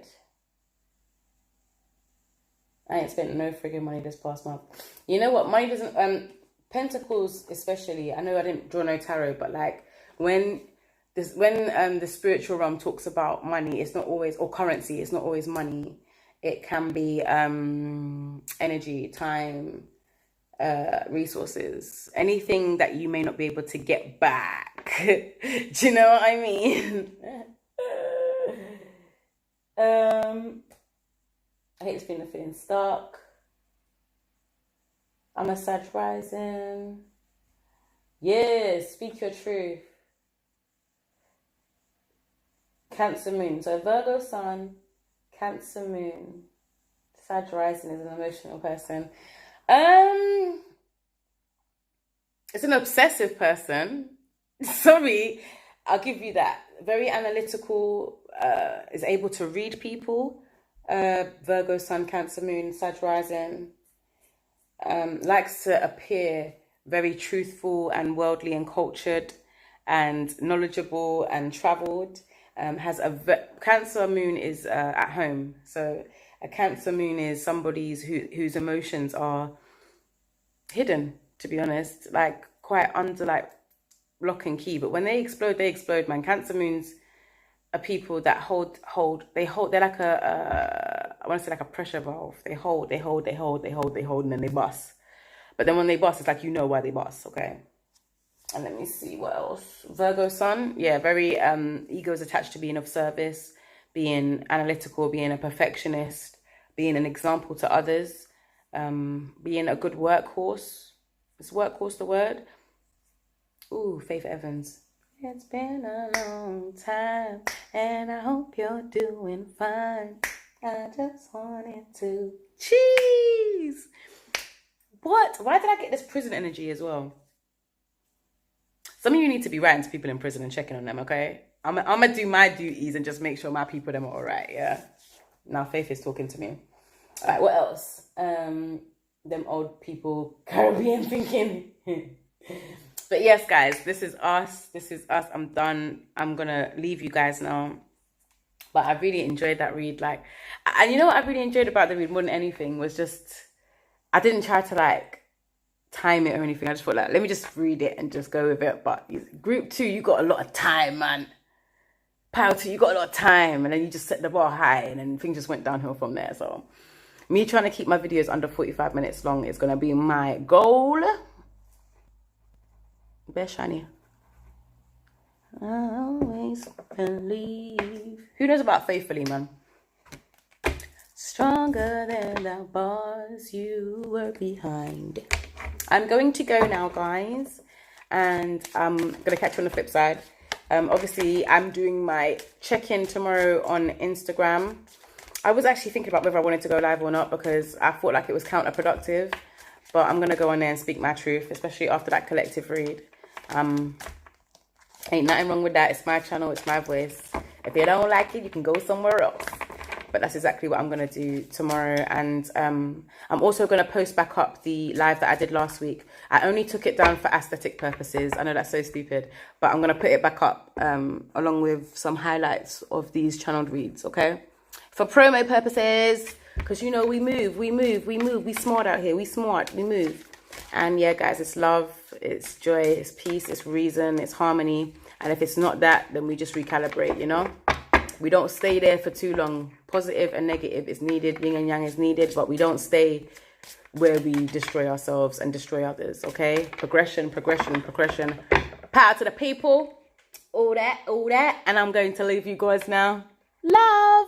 A: I ain't spent no friggin' money this past month. You know what? Money doesn't... Pentacles especially, I know I didn't draw no tarot, but like when the spiritual realm talks about money, it's not always... Or currency, it's not always money. It can be energy, time... resources, anything that you may not be able to get back. Do you know what I mean? I hate this feeling stuck. I'm a Sag rising. Yes, speak your truth. Cancer moon. So Virgo sun, Cancer moon. Sag rising is an emotional person. It's an obsessive person. Sorry, I'll give you that. Very analytical, is able to read people. Virgo sun, Cancer moon, Sag rising. Likes to appear very truthful and worldly and cultured and knowledgeable and traveled. Has a Cancer moon is at home. So a Cancer moon is somebody's whose emotions are hidden, to be honest, like quite under like lock and key. But when they explode, man. Cancer moons are people that hold. They're like a I want to say like a pressure valve. They hold, and then they bust. But then when they bust, it's like, you know why they bust, okay? And let me see what else. Virgo sun, yeah, very ego is attached to being of service, being analytical, being a perfectionist, being an example to others, being a good workhorse. Is workhorse the word? Ooh, Faith Evans. It's been a long time, and I hope you're doing fine. I just wanted to cheese. What? Why did I get this prison energy as well? Some of you need to be writing to people in prison and checking on them, okay? I'm gonna do my duties and just make sure my people them are all right, yeah? Now Faith is talking to me. All right, what else? Them old people, Caribbean thinking. But yes, guys, this is us. This is us. I'm done. I'm gonna leave you guys now. But I really enjoyed that read. Like, and you know what I really enjoyed about the read more than anything was just, I didn't try to like time it or anything. I just thought like, let me just read it and just go with it. But group 2, you got a lot of time, man. Pile 2, you got a lot of time, and then you just set the bar high, and then things just went downhill from there. So me trying to keep my videos under 45 minutes long is gonna be my goal. Bear shiny. I always believe. Who knows about faithfully, man? Stronger than the bars you were behind. I'm going to go now, guys, and I'm gonna catch you on the flip side. Obviously, I'm doing my check-in tomorrow on Instagram. I was actually thinking about whether I wanted to go live or not because I thought like it was counterproductive. But I'm gonna go on there and speak my truth, especially after that collective read. Ain't nothing wrong with that. It's my channel, it's my voice. If you don't like it, you can go somewhere else. But that's exactly what I'm gonna do tomorrow. And I'm also gonna post back up the live that I did last week. I only took it down for aesthetic purposes. I know that's so stupid, but I'm gonna put it back up along with some highlights of these channeled reads, okay? For promo purposes, because you know we move, we smart out here, we smart, we move. And yeah, guys, it's love, it's joy, it's peace, it's reason, it's harmony. And if it's not that, then we just recalibrate, you know? We don't stay there for too long. Positive and negative is needed, yin and yang is needed, but we don't stay where we destroy ourselves and destroy others, okay? Progression. Power to the people, all that. And I'm going to leave you guys now. Love.